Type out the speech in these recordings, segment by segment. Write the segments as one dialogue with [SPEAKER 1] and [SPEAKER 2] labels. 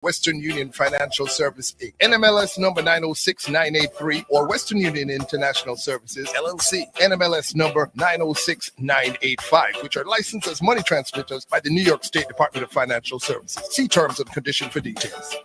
[SPEAKER 1] Western Union Financial Service Inc., NMLS number 906983, or Western Union International Services LLC, NMLS number 906985, which are licensed as money transmitters by the New York State Department of Financial Services. See terms and conditions for details.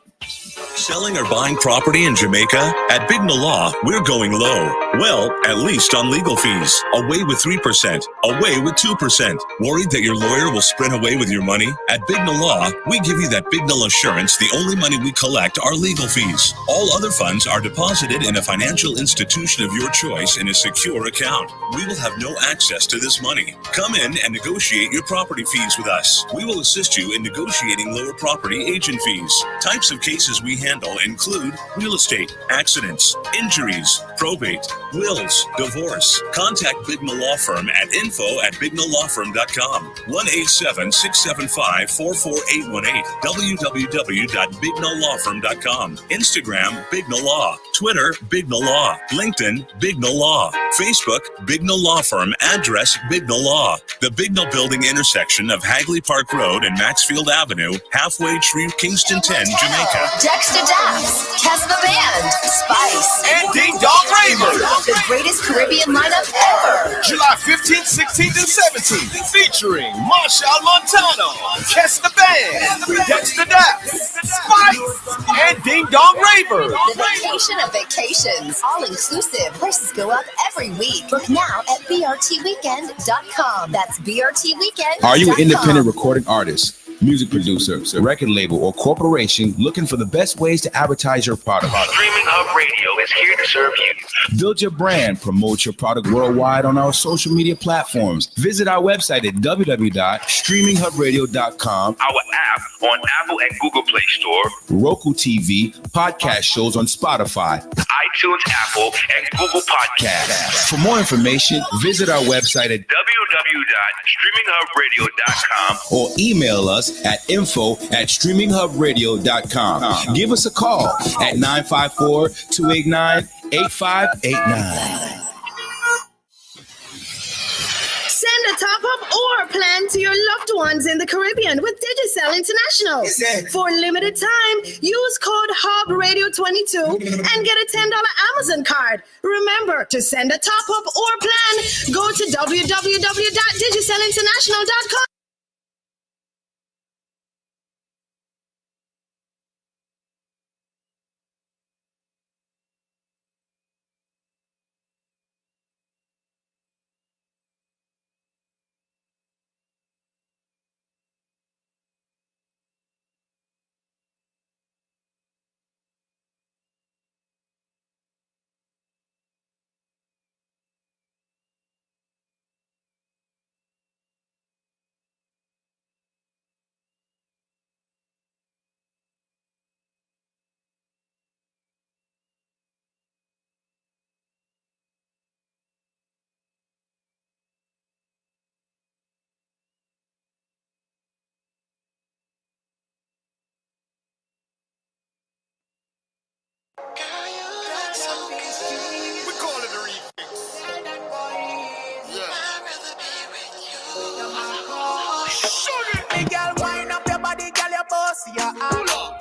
[SPEAKER 2] Selling or buying property in Jamaica? At Bignell Law, we're going low. Well, at least on legal fees. Away with 3%. Away with 2%. Worried that your lawyer will sprint away with your money? At Bignell Law, we give you that Bignell assurance the only money we collect are legal fees. All other funds are deposited in a financial institution of your choice in a secure account. We will have no access to this money. Come in and negotiate your property fees with us. We will assist you in negotiating lower property agent fees. Types of cases we handle include real estate, accidents, injuries, probate, wills, divorce. Contact Bignell Law Firm at info@bignelllawfirm.com. 1-877-675-44818. www.bignelllawfirm.com. Instagram, Bignell Law. Twitter, Bignell Law. LinkedIn, Bignell Law. Facebook, Bignell Law Firm. Address, Bignell Law. The Bignell Building intersection of Hagley Park Road and Maxfield Avenue, halfway through Kingston 10, Jamaica.
[SPEAKER 3] Dexter Daps, Test the Band, Spice,
[SPEAKER 4] and Ding Dong Ravers.
[SPEAKER 3] The greatest Caribbean lineup ever.
[SPEAKER 4] July 15th, 16th, and 17th. Featuring Marshall Montano, Test the Band, Dexter Daps, Spice, and Ding Dong Ravers.
[SPEAKER 3] The vacation of vacations. All inclusive. Prices go up every week. Book now at brtweekend.com. That's brtweekend.com.
[SPEAKER 5] Are you an independent recording artist, music producer, record label, or corporation looking for the best ways to advertise your product?
[SPEAKER 6] Streaminn HUBB Radio is here to serve you.
[SPEAKER 5] Build your brand, promote your product worldwide on our social media platforms. Visit our website at www.streaminghubbradio.com.
[SPEAKER 6] Our app on Apple and Google Play Store,
[SPEAKER 5] Roku TV, podcast shows on Spotify,
[SPEAKER 6] iTunes, Apple, and Google Podcasts.
[SPEAKER 5] For more information, visit our website at
[SPEAKER 6] www.streaminghubbradio.com
[SPEAKER 5] or email us at info@streaminghubbradio.com. Give us a call at 954-289-8589.
[SPEAKER 7] Send a top-up or plan to your loved ones in the Caribbean with Digicel International. For a limited time, use code HUBBRadio22 and get a $10 Amazon card. Remember, to send a top-up or plan, go to www.digicelinternational.com.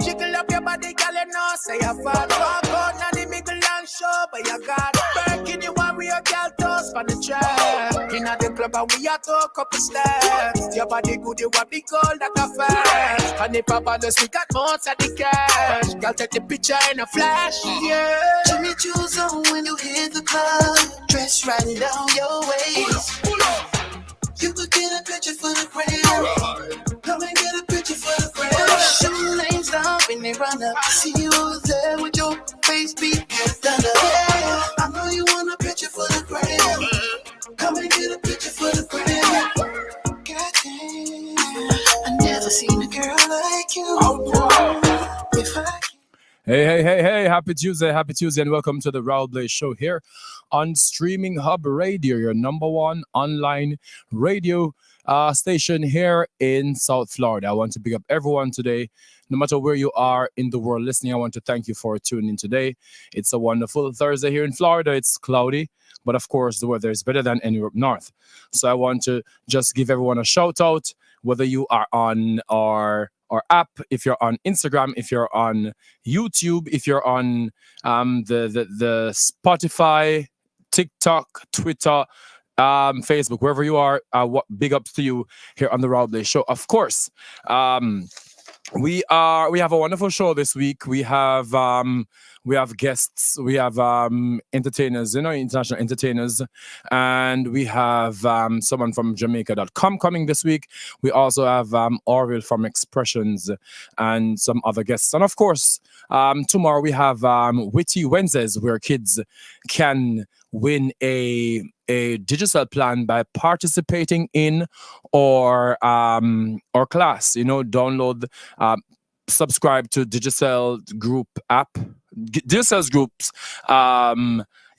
[SPEAKER 8] Jiggle up your body, girl, you know, say you fall. Walk out, now the middle and show, but you got Birkin, you want we a girl toast on the track. In the club, and we a talk up the steps. Your body good, you want the gold like a flash. And if I bother, we got more of the cash. Girl, take the picture in a flash, yeah.
[SPEAKER 9] Jimmy Choo's on when you hit the club. Dress right down your waist. You could get a picture for the gram. Come and get a picture for the gram. Shoot lanes down when they run up. See you over there with your face beat done up. Yeah, I know you want a picture for the gram. Come and get a picture for the gram. Goddamn, I never seen a girl like you. If I
[SPEAKER 10] Hey, happy Tuesday, and welcome to the Raúl Blaze Show here on Streaming Hub Radio, your number one online radio station here in South Florida. I want to pick up everyone today, no matter where you are in the world listening. I want to thank you for tuning in today. It's a wonderful Thursday here in Florida. It's cloudy, but of course the weather is better than anywhere up north. So I want to just give everyone a shout out, whether you are on our app, if you're on Instagram, if you're on YouTube, if you're on the Spotify, TikTok, Twitter, Facebook, wherever you are, what big ups to you here on the Raúl Blaze Show. Of course, we have a wonderful show this week. We have guests, we have entertainers, international entertainers, and we have someone from Jamaica.com coming this week. We also have Orville from Expressions and some other guests. And of course, tomorrow we have Witty Wednesdays, where kids can win a digital plan by participating in or class. Download, subscribe to Digicel Group app, Digicel Group's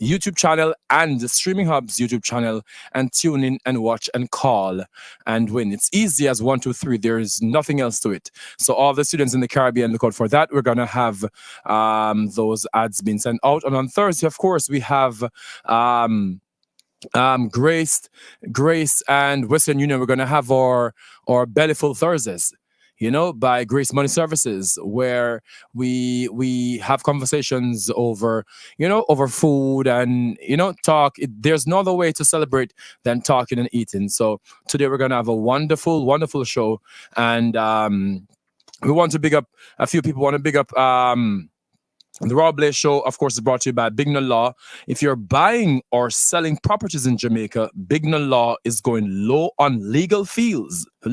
[SPEAKER 10] YouTube channel and the Streaming Hub's YouTube channel, and tune in and watch and call and win. It's easy as 1, 2, 3. There is nothing else to it. So all the students in the Caribbean, look out for that. We're gonna have those ads being sent out. And on Thursday, of course, we have Grace and Western Union. We're gonna have our Bellyful Thursdays, by Grace Money Services, where we have conversations over food and, talk. There's no other way to celebrate than talking and eating. So today we're going to have a wonderful, wonderful show. And we want to big up a few people, want to big up the Raúl Blaze Show, of course, is brought to you by Bignell Law. If you're buying or selling properties in Jamaica, Bignell Law is going low on legal fees. I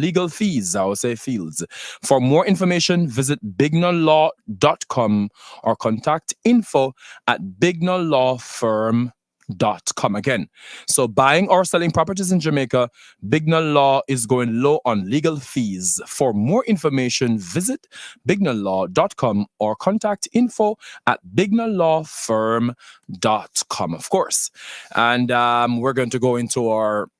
[SPEAKER 10] would say fields. For more information, visit bignelllaw.com or contact info@bignelllawfirm.com. Again, so buying or selling properties in Jamaica, Bignell Law is going low on legal fees. For more information, visit bignelllaw.com or contact info@bignelllawfirm.com, of course. And we're going to go into our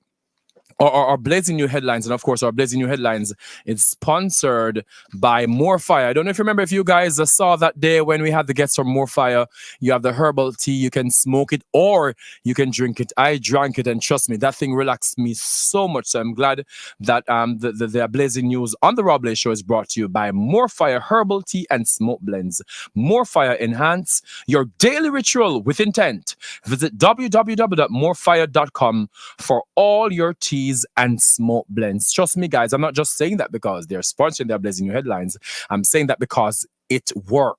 [SPEAKER 10] Blazing New Headlines. And of course, our Blazing New Headlines is sponsored by More Fire. I don't know if you remember, if you guys saw that day when we had the guests from More Fire. You have the herbal tea. You can smoke it or you can drink it. I drank it, and trust me, that thing relaxed me so much. So I'm glad that the Blazing News on the Raúl Blaze Show is brought to you by More Fire Herbal Tea and Smoke Blends. More Fire, enhance your daily ritual with intent. Visit www.morefire.com for all your teas and smoke blends. Trust me, guys, I'm not just saying that because they're sponsoring their Blazing New Headlines. I'm saying that because it works.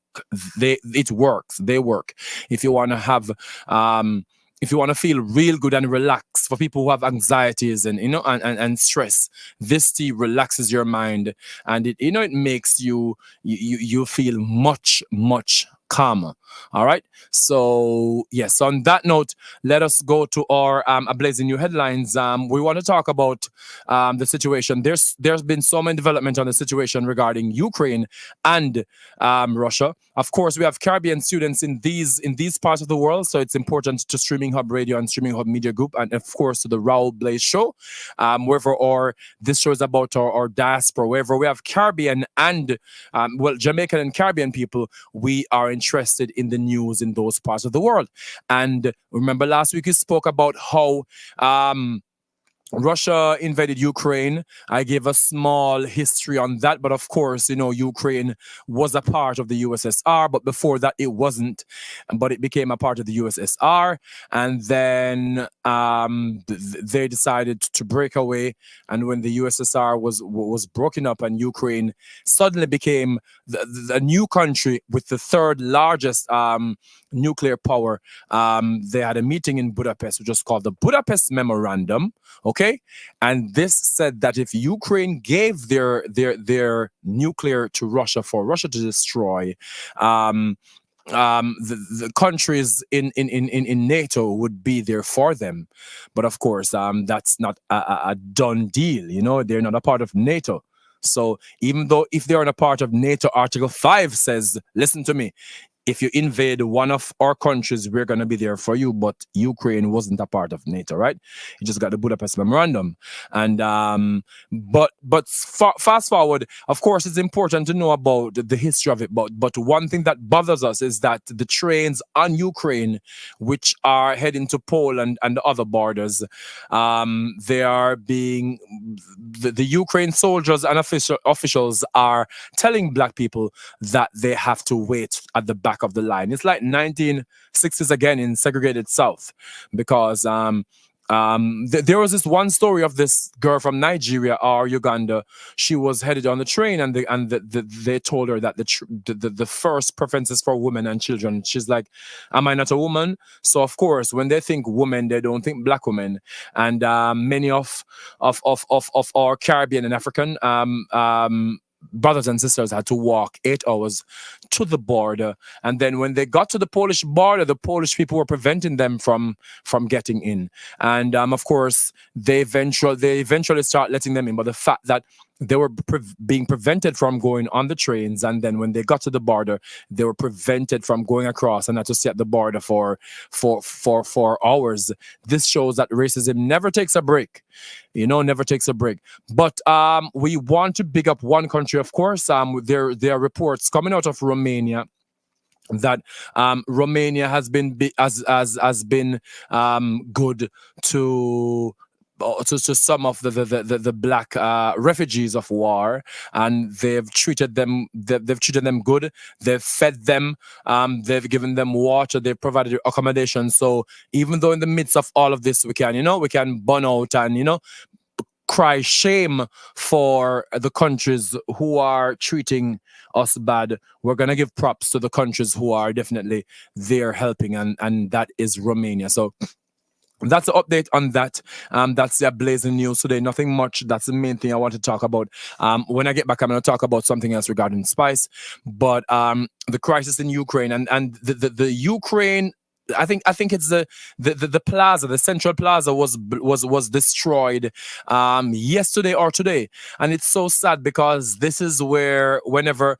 [SPEAKER 10] They work. If you want to have if you want to feel real good and relaxed, for people who have anxieties and and stress, this tea relaxes your mind, and it it makes you feel much calmer. All right. So yes, on that note, let us go to our Blazing New Headlines. We want to talk about the situation. There's been so many development on the situation regarding Ukraine and Russia. Of course, we have Caribbean students in these parts of the world, so it's important to Streaming Hub Radio and Streaming Hub Media Group, and of course to the Raúl Blaze Show, wherever this show is about our diaspora, wherever we have Caribbean and Jamaican and Caribbean people, we are interested in the news in those parts of the world. And remember last week we spoke about how Russia invaded Ukraine. I gave a small history on that, but of course, Ukraine was a part of the USSR, but before that it wasn't, but it became a part of the USSR, and then they decided to break away, and when the USSR was broken up and Ukraine suddenly became the new country with the third largest nuclear power, they had a meeting in Budapest, which was called the Budapest Memorandum. Okay, and this said that if Ukraine gave their nuclear to Russia for Russia to destroy, the countries in NATO would be there for them. But of course, that's not a done deal. They're not a part of NATO. So even though if they're not a part of NATO, Article 5 says, listen to me, if you invade one of our countries, we're going to be there for you. But Ukraine wasn't a part of NATO, right? You just got the Budapest Memorandum. And fast forward, of course, it's important to know about the history of it. But one thing that bothers us is that the trains on Ukraine, which are heading to Poland and the other borders, they are being the Ukraine soldiers and officials are telling black people that they have to wait at the back of the line. It's like 1960s again in segregated South, because there was this one story of this girl from Nigeria or Uganda. She was headed on the train, and they told her that the first preference is for women and children. She's like, "Am I not a woman?" So of course, when they think women, they don't think black women. And many of our Caribbean and African brothers and sisters had to walk 8 hours to the border, and then when they got to the Polish border, the Polish people were preventing them from getting in, and of course they eventually start letting them in. But the fact that they were being prevented from going on the trains, and then when they got to the border, they were prevented from going across and had to stay at the border for hours. This shows that racism never takes a break, never takes a break. But we want to big up one country, of course. There are reports coming out of Romania that Romania has been good to some of the black refugees of war, and they've treated them good. They've fed them, they've given them water, they've provided accommodation. So even though in the midst of all of this we can burn out and cry shame for the countries who are treating us bad, we're gonna give props to the countries who are definitely there helping, and that is Romania. So that's the update on that. That's the blazing news today. Nothing much. That's the main thing I want to talk about. When I get back, I'm going to talk about something else regarding spice. But the crisis in Ukraine and the Ukraine. I think it's the plaza, the central plaza was destroyed yesterday or today, and it's so sad because this is where whenever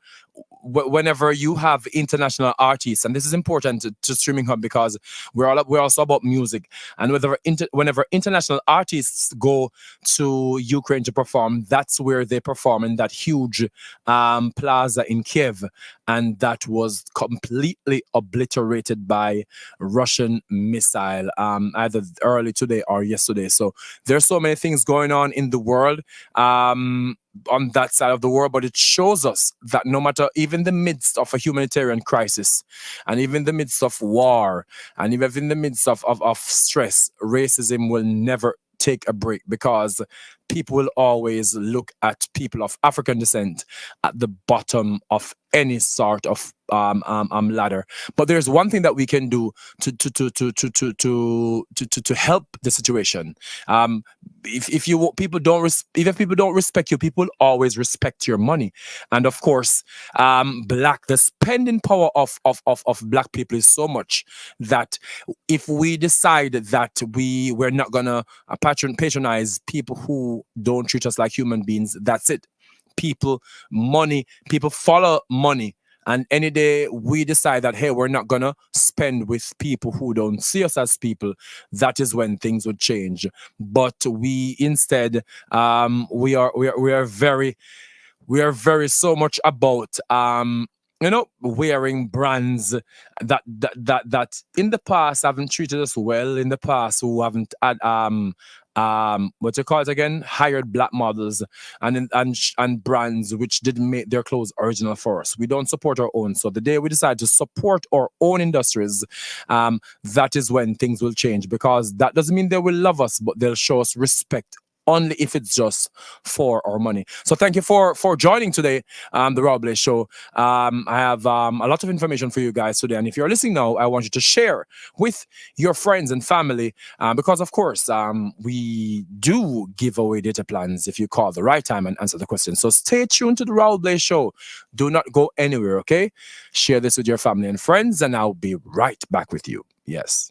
[SPEAKER 10] you have international artists, and this is important to Streaming Hub because we're also about music, and whenever international artists go to Ukraine to perform, that's where they perform in that huge plaza in Kiev, and that was completely obliterated by Russian missile either early today or yesterday. So there's so many things going on in the world on that side of the world, but it shows us that no matter, even in the midst of a humanitarian crisis, and even in the midst of war, and even in the midst of stress, racism will never take a break, because people will always look at people of African descent at the bottom of any sort of ladder. But there's one thing that we can do to help the situation. If people don't respect you, people always respect your money. And of course, the spending power of black people is so much that if we decide that we're not gonna patronize people who don't treat us like human beings, that's it. People follow money. And any day we decide that, hey, we're not gonna spend with people who don't see us as people, that is when things would change. But we instead, we are very so much about wearing brands that in the past haven't treated us well, in the past who haven't had what you call it again, hired black models and brands which didn't make their clothes original for us. We don't support our own. So the day we decide to support our own industries, that is when things will change, because that doesn't mean they will love us, but they'll show us respect only if it's just for our money. So thank you for joining today, the Raúl Blaze Show. I have a lot of information for you guys today, and if you're listening now, I want you to share with your friends and family, because of course we do give away data plans if you call the right time and answer the question. So stay tuned to the Raúl Blaze Show. Do not go anywhere, okay? Share this with your family and friends, and I'll be right back with you. Yes.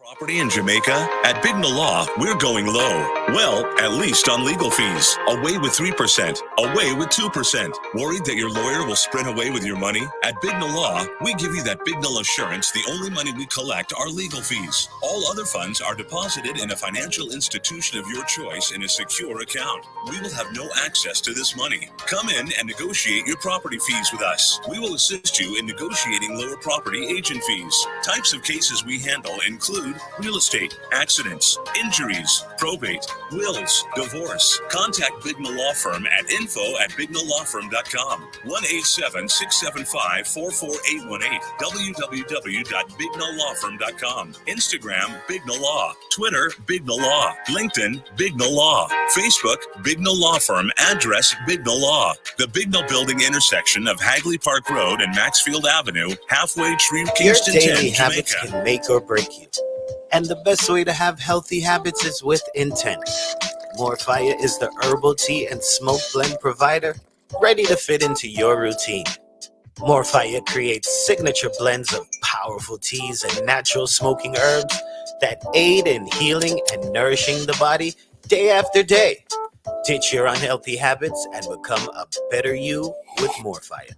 [SPEAKER 2] Property in Jamaica? At Bigna Law, we're going low. Well, at least on legal fees. Away with 3%. Away with 2%. Worried that your lawyer will sprint away with your money? At Bigna Law, we give you that Bignal assurance the only money we collect are legal fees. All other funds are deposited in a financial institution of your choice in a secure account. We will have no access to this money. Come in and negotiate your property fees with us. We will assist you in negotiating lower property agent fees. Types of cases we handle include real estate, accidents, injuries, probate, wills, divorce. Contact Bigna Law Firm at info@bignalawfirm.com. 1-877-675-44818. www.bignalawfirm.com. Instagram, Bigna Law. Twitter, Bigna Law. LinkedIn, Bigna Law. Facebook, Bigna Law Firm. Address, Bigna Law. The Bigna Building intersection of Hagley Park Road and Maxfield Avenue, halfway between Kingston
[SPEAKER 11] Your
[SPEAKER 2] 10,
[SPEAKER 11] daily habits
[SPEAKER 2] Jamaica.
[SPEAKER 11] can make or break you. And the best way to have healthy habits is with intent. Morfire is the herbal tea and smoke blend provider ready to fit into your routine. Morfire creates signature blends of powerful teas and natural smoking herbs that aid in healing and nourishing the body day after day. Ditch your unhealthy habits and become a better you with Morfire.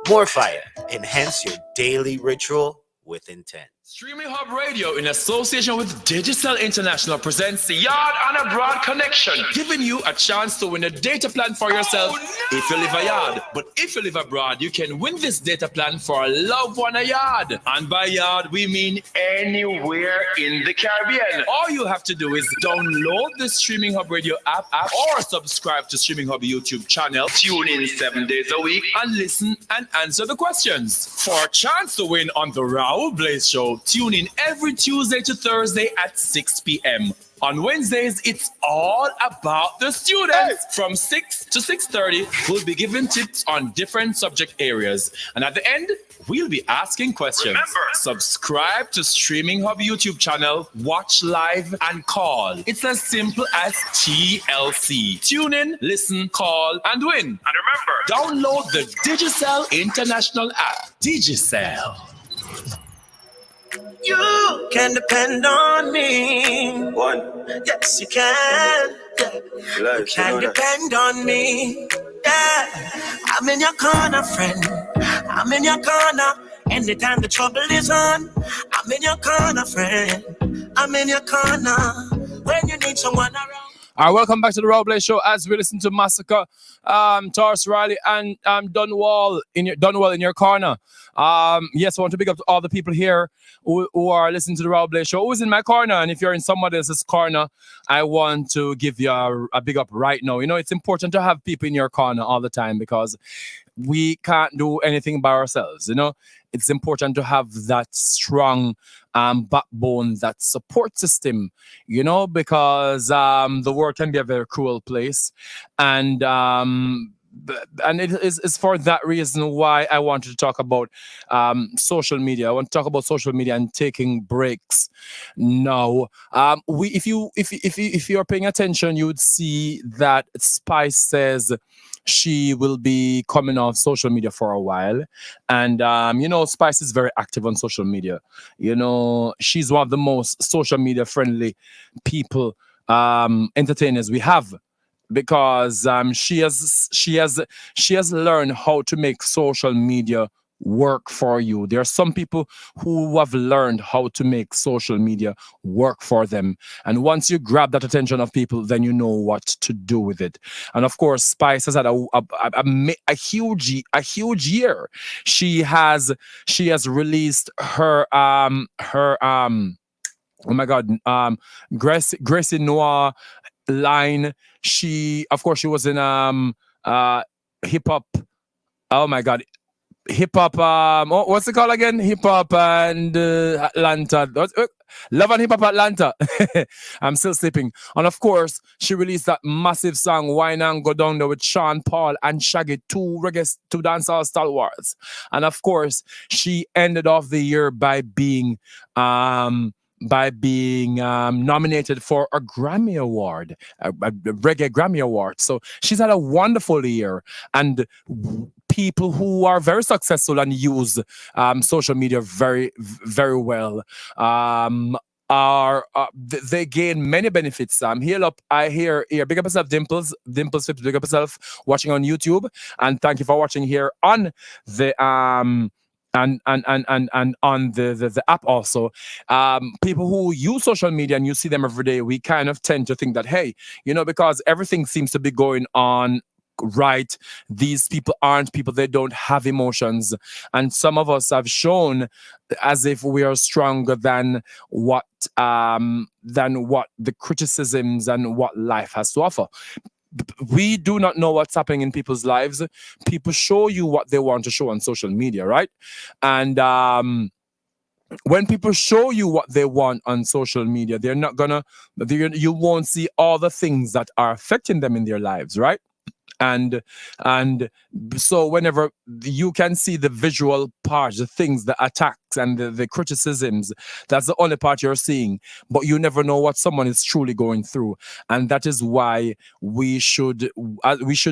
[SPEAKER 11] Morfire, enhance your daily ritual with intent.
[SPEAKER 12] Streaming Hub Radio, in association with Digicel International, presents the Yard on Abroad Connection, giving you a chance to win a data plan for yourself if you live a yard. But if you live abroad, you can win this data plan for a loved one a yard. And by yard, we mean anywhere in the Caribbean. All you have to do is download the Streaming Hub Radio app or subscribe to Streaming Hub YouTube channel. Tune in 7 days a week and listen and answer the questions. For a chance to win on the Raúl Blaze Show, tune in every Tuesday to Thursday at 6 p.m. On Wednesdays, it's all about the students. From 6 to 6:30, we'll be giving tips on different subject areas. And at the end, we'll be asking questions. Remember, subscribe to Streaming Hub YouTube channel, watch live, and call. It's as simple as TLC. Tune in, listen, call, and win. And remember, download the Digicel International app. Digicel.
[SPEAKER 11] You can depend on me. One. Yes, you can. Yeah. You can depend on me. Yeah. I'm in your corner, friend. I'm in your corner. Anytime the trouble is on, I'm in your corner, friend. I'm in your corner. When you need someone around.
[SPEAKER 10] All right, welcome back to the Raúl Blaze Show as we listen to Massacre, Taurus Riley, and Dunwall in your corner. Yes, I want to big up to all the people here who are listening to the Raúl Blaze Show. Who's in my corner? And if you're in somebody else's corner, I want to give you a big up right now. You know, it's important to have people in your corner all the time because we can't do anything by ourselves. You know, it's important to have that strong backbone, that support system, you know, because the world can be a very cruel place. And it is for that reason why I wanted to talk about social media. I want to talk about social media and taking breaks. Now, if you're paying attention, you would see that Spice says she will be coming off social media for a while. And, you know, Spice is very active on social media. You know, she's one of the most social media friendly people, entertainers we have. Because she has learned how to make social media work for you. There are some people who have learned how to make social media work for them. And once you grab that attention of people, then you know what to do with it. And of course, Spice has had a huge year. She has released her oh my God, Gracie Noir line. She was in hip hop. Oh my God, hip hop. What's it called again? Hip hop and Atlanta. Love and Hip Hop Atlanta. I'm still sleeping. And of course, she released that massive song "Wine and Go Down There" with Sean Paul and Shaggy, two dancehall stalwarts. And of course, she ended off the year by being nominated for a Grammy Award, a reggae Grammy Award. So she's had a wonderful year, and people who are very successful and use social media very, very well are they gain many benefits. I hear here. Big up yourself, Dimples Phipps. Big up yourself watching on YouTube, and thank you for watching here on the and on the app also. People who use social media and you see them every day, we kind of tend to think that, hey, because everything seems to be going on right, these people aren't people, they don't have emotions, and some of us have shown as if we are stronger than what the criticisms and what life has to offer. We do not know what's happening in people's lives. People show you what they want to show on social media, right? And when people show you what they want on social media, you won't see all the things that are affecting them in their lives, right? And so whenever you can see the visual part, the things, the attacks and the criticisms, that's the only part you're seeing, but you never know what someone is truly going through. And that is why we should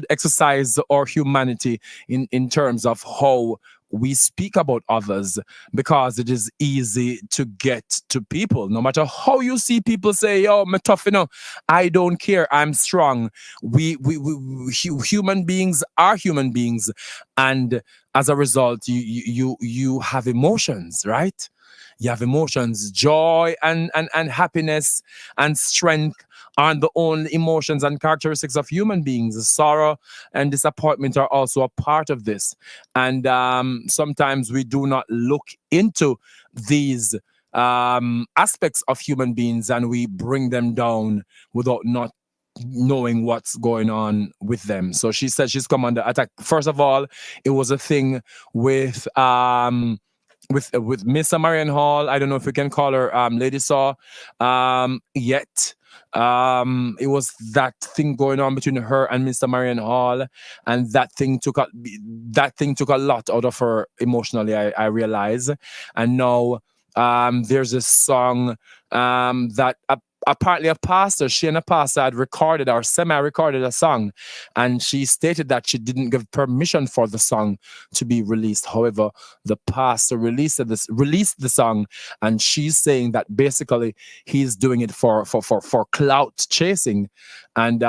[SPEAKER 10] exercise our humanity in terms of how we speak about others, because it is easy to get to people. No matter how you see people say, "Oh, I'm tough," I don't care, I'm strong. We human beings are human beings, and as a result, you have emotions, right? You have emotions. Joy and happiness and strength aren't the only emotions and characteristics of human beings. Sorrow and disappointment are also a part of this. And sometimes we do not look into these aspects of human beings, and we bring them down without not knowing what's going on with them. So she said she's come under attack. First of all, it was a thing with Miss Marian Hall. I don't know if we can call her Lady Saw yet. It was that thing going on between her and Mr. Marian Hall, and that thing took a lot out of her emotionally, I realize. And now there's a song that apparently a pastor, she and a pastor had recorded or semi-recorded a song, and she stated that she didn't give permission for the song to be released. However, the pastor released the song, and she's saying that basically he's doing it for clout chasing, and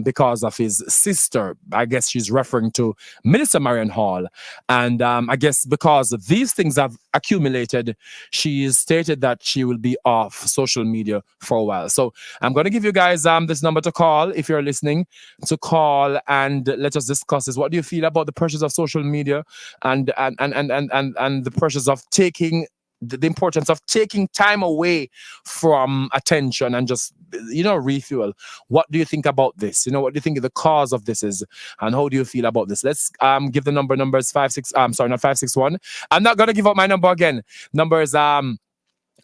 [SPEAKER 10] because of his sister. I guess she's referring to Minister Marian Hall, and I guess because these things have accumulated, she stated that she will be off social media for a while. So I'm going to give you guys this number to call if you're listening, to call and let us discuss this. What do you feel about the pressures of social media and the pressures of taking the importance of taking time away from attention and just refuel? What do you think about this? What do you think the cause of this is, and how do you feel about this? Let's give the numbers 561. I'm not gonna give out my number again. Number is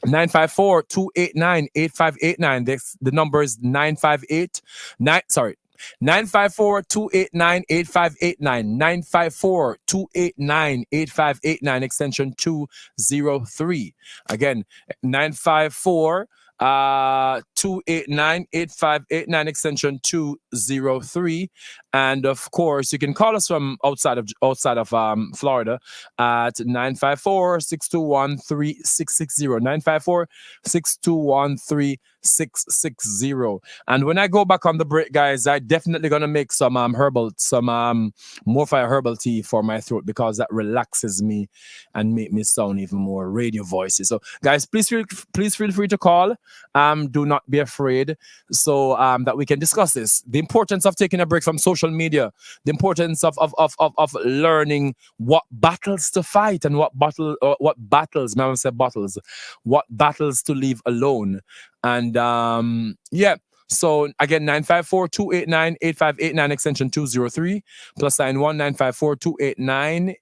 [SPEAKER 10] 954-289-8589. The number is 954-289-8589. 954-289-8589, extension 203. Again, 954-289-8589, extension 203. And of course, you can call us from outside of Florida at 954-621-3660. 954-621-3660. And when I go back on the break, guys, I definitely gonna make some more fire herbal tea for my throat, because that relaxes me and make me sound even more radio voicy. So guys, please feel free to call. Do not be afraid, so that we can discuss this. The importance of taking a break from social media, the importance of learning what battles to fight and what battles to leave alone. And so again, 954-289-8589, extension 203, plus 91954-289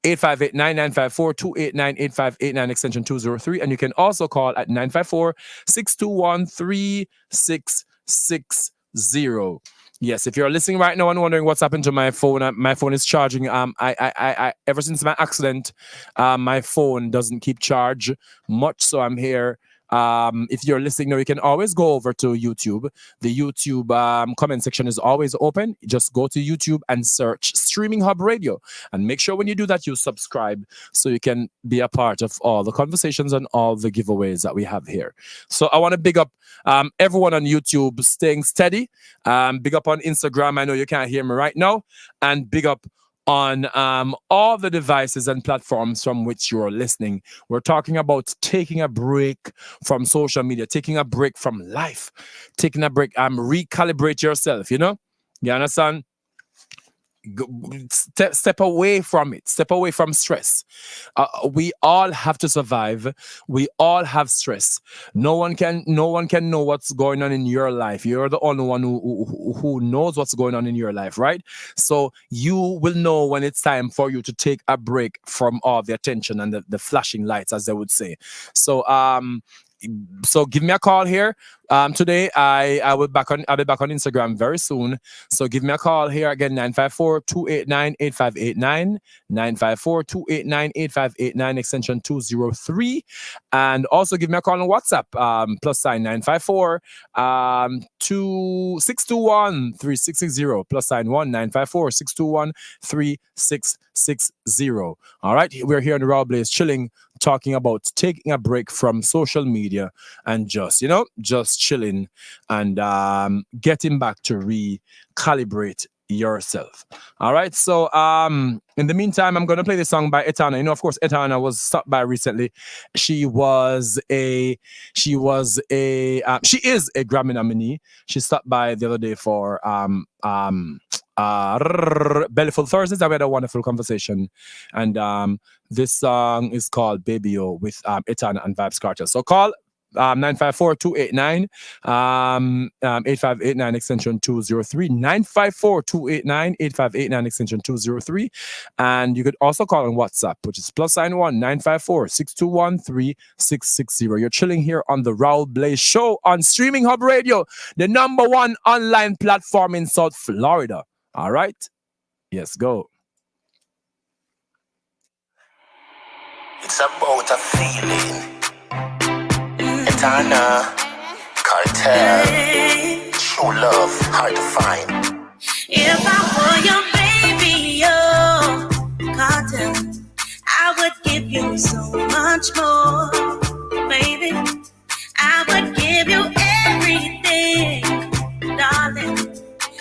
[SPEAKER 10] 8589 954-289-8589, extension 203. And you can also call at 954-621-3660. Yes, if you're listening right now and wondering what's happened to my phone, my phone is charging. I ever since my accident, my phone doesn't keep charge much, so I'm here if you're listening now, you can always go over to YouTube. The YouTube comment section is always open. Just go to YouTube and search Streaming Hub Radio. And make sure when you do that, you subscribe so you can be a part of all the conversations and all the giveaways that we have here. So I want to big up everyone on YouTube staying steady. Big up on Instagram. I know you can't hear me right now. And big up on all the devices and platforms from which you're listening. We're talking about taking a break from social media, taking a break from life, taking a break, recalibrate yourself, you know? You understand? Step away from it. Step away from stress. We all have to survive. We all have stress. No one can know what's going on in your life. You're the only one who knows what's going on in your life, right? So you will know when it's time for you to take a break from all the attention and the flashing lights, as they would say. So give me a call here. Today I'll be back on Instagram very soon. So give me a call here again, 954-289-8589, 954-289-8589, extension 203. And also give me a call on WhatsApp, +sign 954-621-3660, +sign 1-954-621-3660. All right, we're here on the Raw Blaze chilling, talking about taking a break from social media and just chilling and getting back to recalibrate yourself. All right, so in the meantime, I'm going to play this song by Etana. You know, of course, Etana was stopped by recently. She is a Grammy nominee. She stopped by the other day for Bellyful Thursdays. We had a wonderful conversation, and this song is called Baby O with Etana and Vibes Cartel. So call 954-289-8589 extension 203, 954-289-8589 extension 203. And you could also call on WhatsApp, which is +954-621-3660. You're chilling here on the Raúl Blaze Show on Streaming Hub Radio, the #1 online platform in South Florida. All right, yes, go.
[SPEAKER 13] It's about a feeling. Etana, Cartel, true love, hard to find.
[SPEAKER 14] If I were your baby, oh, Cartel, I would give you so much more, baby. I would give you everything, darling.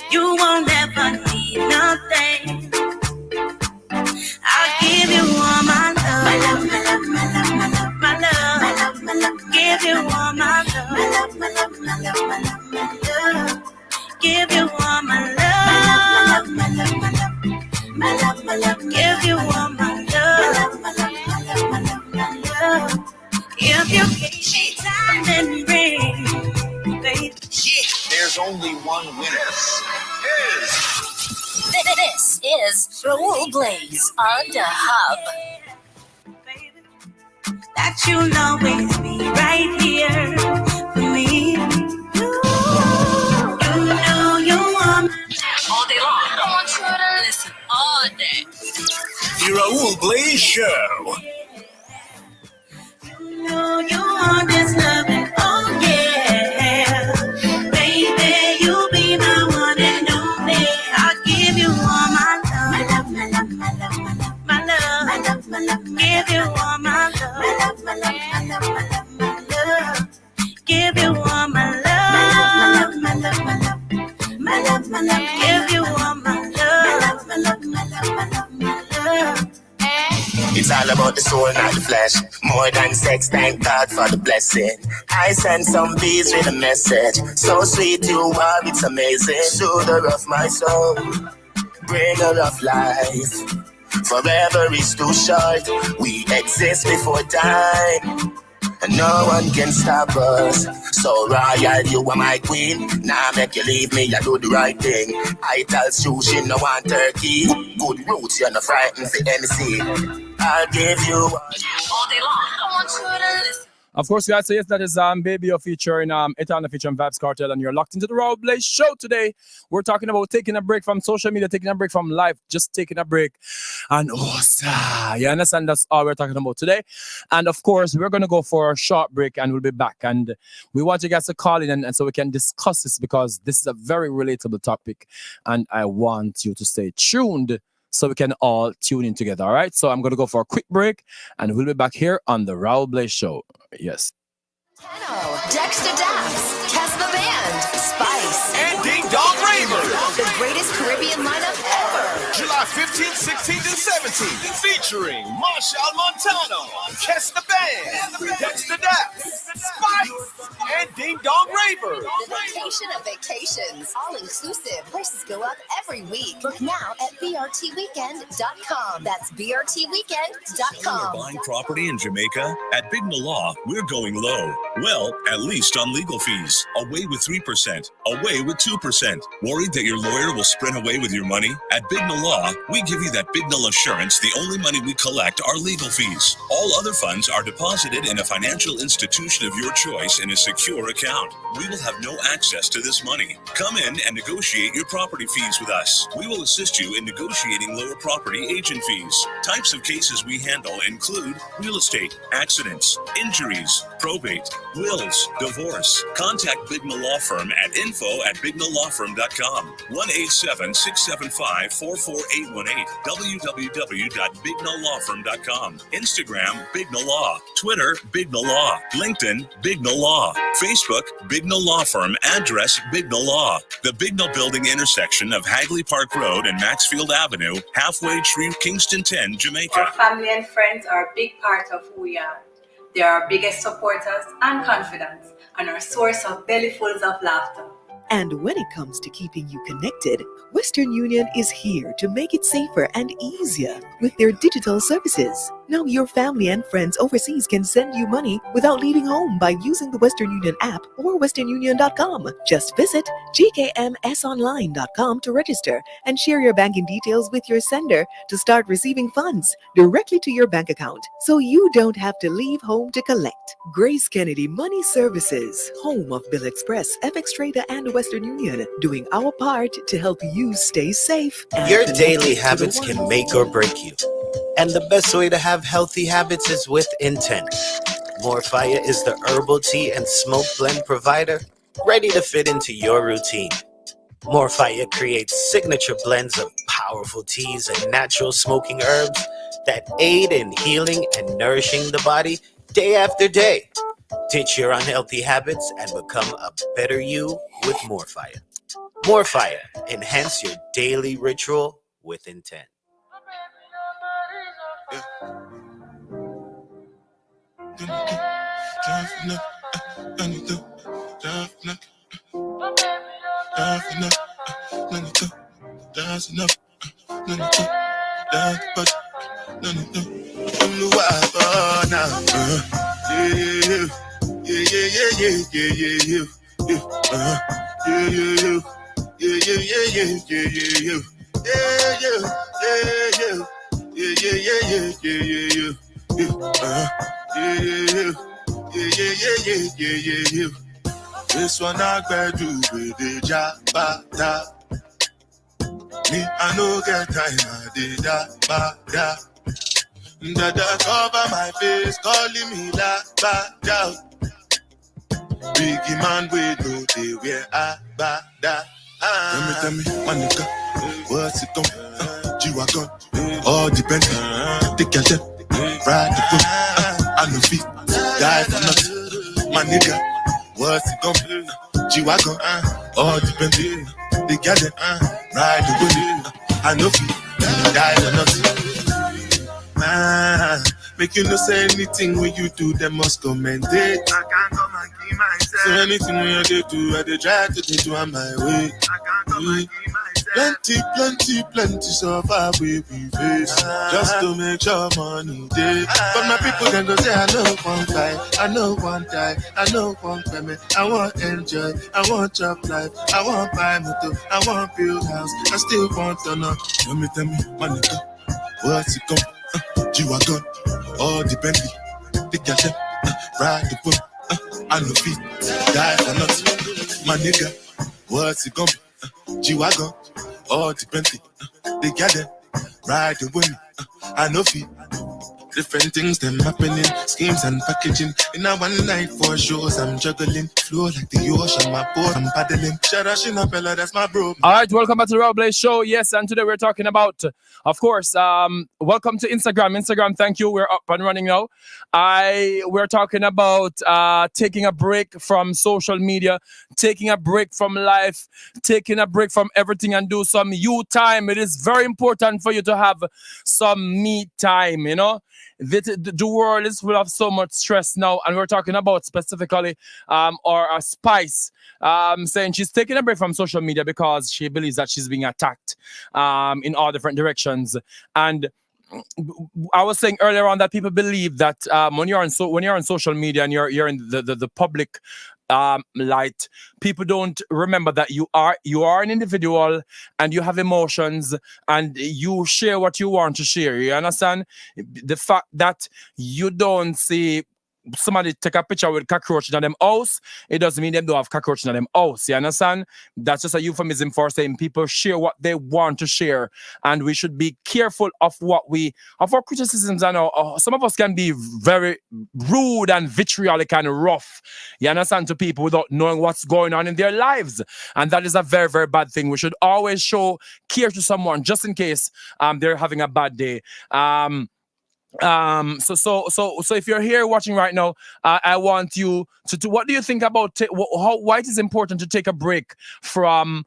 [SPEAKER 14] You won't ever need nothing. I'll give you all my love, my love, my love, my love, my love, my love, my love, my love. Give you all my love, my love, my love, my love, my love, my love. Give you all my love, my love, my love, my love, my love. Give you all my love, my love, my love, my love, my love. If you give me diamond ring, baby.
[SPEAKER 4] Yeah, there's only one winner.
[SPEAKER 3] This is Raúl Blaze on the Hub.
[SPEAKER 14] That you'll always be right here for me. You know you want
[SPEAKER 3] all day long. I want you to listen all day.
[SPEAKER 4] The Raúl Blaze Show.
[SPEAKER 14] You know you want this loving, oh yeah. Baby, you'll be my one and only. I'll give you all my love, my love, my love, my love, my love, my love, my love, my love. Give you all my love, my love, my love, my love, my love, my love. Give you all my love, my love, my love, my love, my love. Give you all my love, my love, my love, my love, my love.
[SPEAKER 13] It's all about the soul, not the flesh. More than sex, thank God for the blessing. I send some bees with a message. So sweet you are, it's amazing. Shoulder of my soul, bringer of life. Forever is too short. We exist before time, and no one can stop us. So royal, you are my queen. Now make you leave me, I do the right thing. I tell sushi, no one turkey. Good roots, you're not frightened for anything. I'll give you all
[SPEAKER 3] day long. I want you to listen.
[SPEAKER 10] Of course, guys, so yes, that is Baby O featuring Etana featuring Vibes Cartel, and you're locked into the Raw Blaze show today. We're talking about taking a break from social media, taking a break from life, just taking a break. And you understand, that's all we're talking about today. And of course, we're going to go for a short break and we'll be back. And we want you guys to call in and so we can discuss this, because this is a very relatable topic. And I want you to stay tuned so we can all tune in together. All right. So I'm going to go for a quick break and we'll be back here on the Raúl Blaze show. Yes.
[SPEAKER 3] Dexter Daps, Casper Band, Spice,
[SPEAKER 4] and Ding Dong Raver.
[SPEAKER 3] The greatest Caribbean lineup ever.
[SPEAKER 4] July 15th, 16th, and 17th. Featuring Marshall Montano, Casper Band, Dexter Daps, Spice, and Ding Dong Raver.
[SPEAKER 3] The vacation of vacations. All inclusive. Prices go up every week. Book now at BRTweekend.com. That's BRTweekend.com.
[SPEAKER 2] Buying property in Jamaica? At Big Law, we're going low. Well, at least on legal fees. Away with 3%. Away with 2%. Worried that your lawyer will sprint away with your money? At Big Law, we give you that Big Null assurance the only money we collect are legal fees. All other funds are deposited in a financial institution of your choice in a secure account. We will have no access to this money. Come in and negotiate your property fees with us. We will assist you in negotiating lower property agent fees. Types of cases we handle include real estate, accidents, injuries, probate, wills, divorce. Contact Bigna Law Firm at info@bignalawfirm.com. 1-877-675-44818. www.bignalawfirm.com. Instagram, Bigna Law. Twitter, Bigna Law. LinkedIn, Bigna Law. Facebook, Bigna Law Firm. Address, Bigna Law. The Bigna Building intersection of Hagley Park Road and Maxfield Avenue, halfway through Kingston 10, Jamaica.
[SPEAKER 15] Our family and friends are a big part of who we are. They are our biggest supporters and confidants, and our source of bellyfuls of laughter.
[SPEAKER 16] And when it comes to keeping you connected, Western Union is here to make it safer and easier with their digital services. Now your family and friends overseas can send you money without leaving home by using the Western Union app or westernunion.com. Just visit gkmsonline.com to register and share your banking details with your sender to start receiving funds directly to your bank account, so you don't have to leave home to collect. Grace Kennedy Money Services, home of Bill Express, FX Trader, and Western Union, doing our part to help you stay safe.
[SPEAKER 11] Your daily habits can make or break you. And the best way to have healthy habits is with intent. More Fire is the herbal tea and smoke blend provider ready to fit into your routine. More Fire creates signature blends of powerful teas and natural smoking herbs that aid in healing and nourishing the body day after day. Ditch your unhealthy habits and become a better you with More Fire. More Fire. Enhance your daily ritual with intent.
[SPEAKER 17] This one I gotta do with the jabata. Me, I no get time, I did da. Dada cover my face, calling me la ba da. Biggie man, we know they wear a ba da. Tell me, my nigga, what's it gon' G-Wagon, all depends. Take your step, ride the boat. I no feet, die for nothing. My nigga, what's it gon' G-Wagon, all depends. Take your step, ride the boat. I no feet, die for nothing. Make you no say anything when you do, they must commend it. I can't come and keep myself. So anything when you do, I they try to do on my way. I can't come and keep myself. Plenty so far we face. Just to make sure money day. But my people can go say, I know one fight, I know one die, I know one payment. I want enjoy, I want job life, I want buy motor, I want build house, I still want to know. Tell me, my nigga, what's it gon' G-Wagon, all the Bentley, the cash, ride the whip. I know feet, die for nothing. My nigga, what's it gonna be? G-Wagon, all the Bentley. They got it, ride the whip. I know feet. Different things them happening, schemes and packaging. In a one night for shows, I'm juggling. Flow like the ocean, my boat, I'm paddling. Shout out Shinapella, that's my bro.
[SPEAKER 10] All right, welcome back to the Raúl Blaze Show. Yes, and today we're talking about, of course, welcome to Instagram. Instagram, thank you. We're up and running now. We're talking about taking a break from social media, taking a break from life, taking a break from everything and do some you time. It is very important for you to have some me time, you know. The world is full of so much stress now, and we're talking about specifically or a Spice saying she's taking a break from social media because she believes that she's being attacked in all different directions. And I was saying earlier on that people believe that when you're on social media and you're in the public light, people don't remember that you are an individual and you have emotions and you share what you want to share. You understand? The fact that you don't see somebody take a picture with cockroach in them house, it doesn't mean them don't have cockroach in them house. You understand? That's just a euphemism for saying people share what they want to share, and we should be careful of our criticisms. I know some of us can be very rude and vitriolic and rough, you understand, to people without knowing what's going on in their lives, and that is a very, very bad thing. We should always show care to someone just in case they're having a bad day. So if you're here watching right now, I want you to what do you think about why it is important to take a break from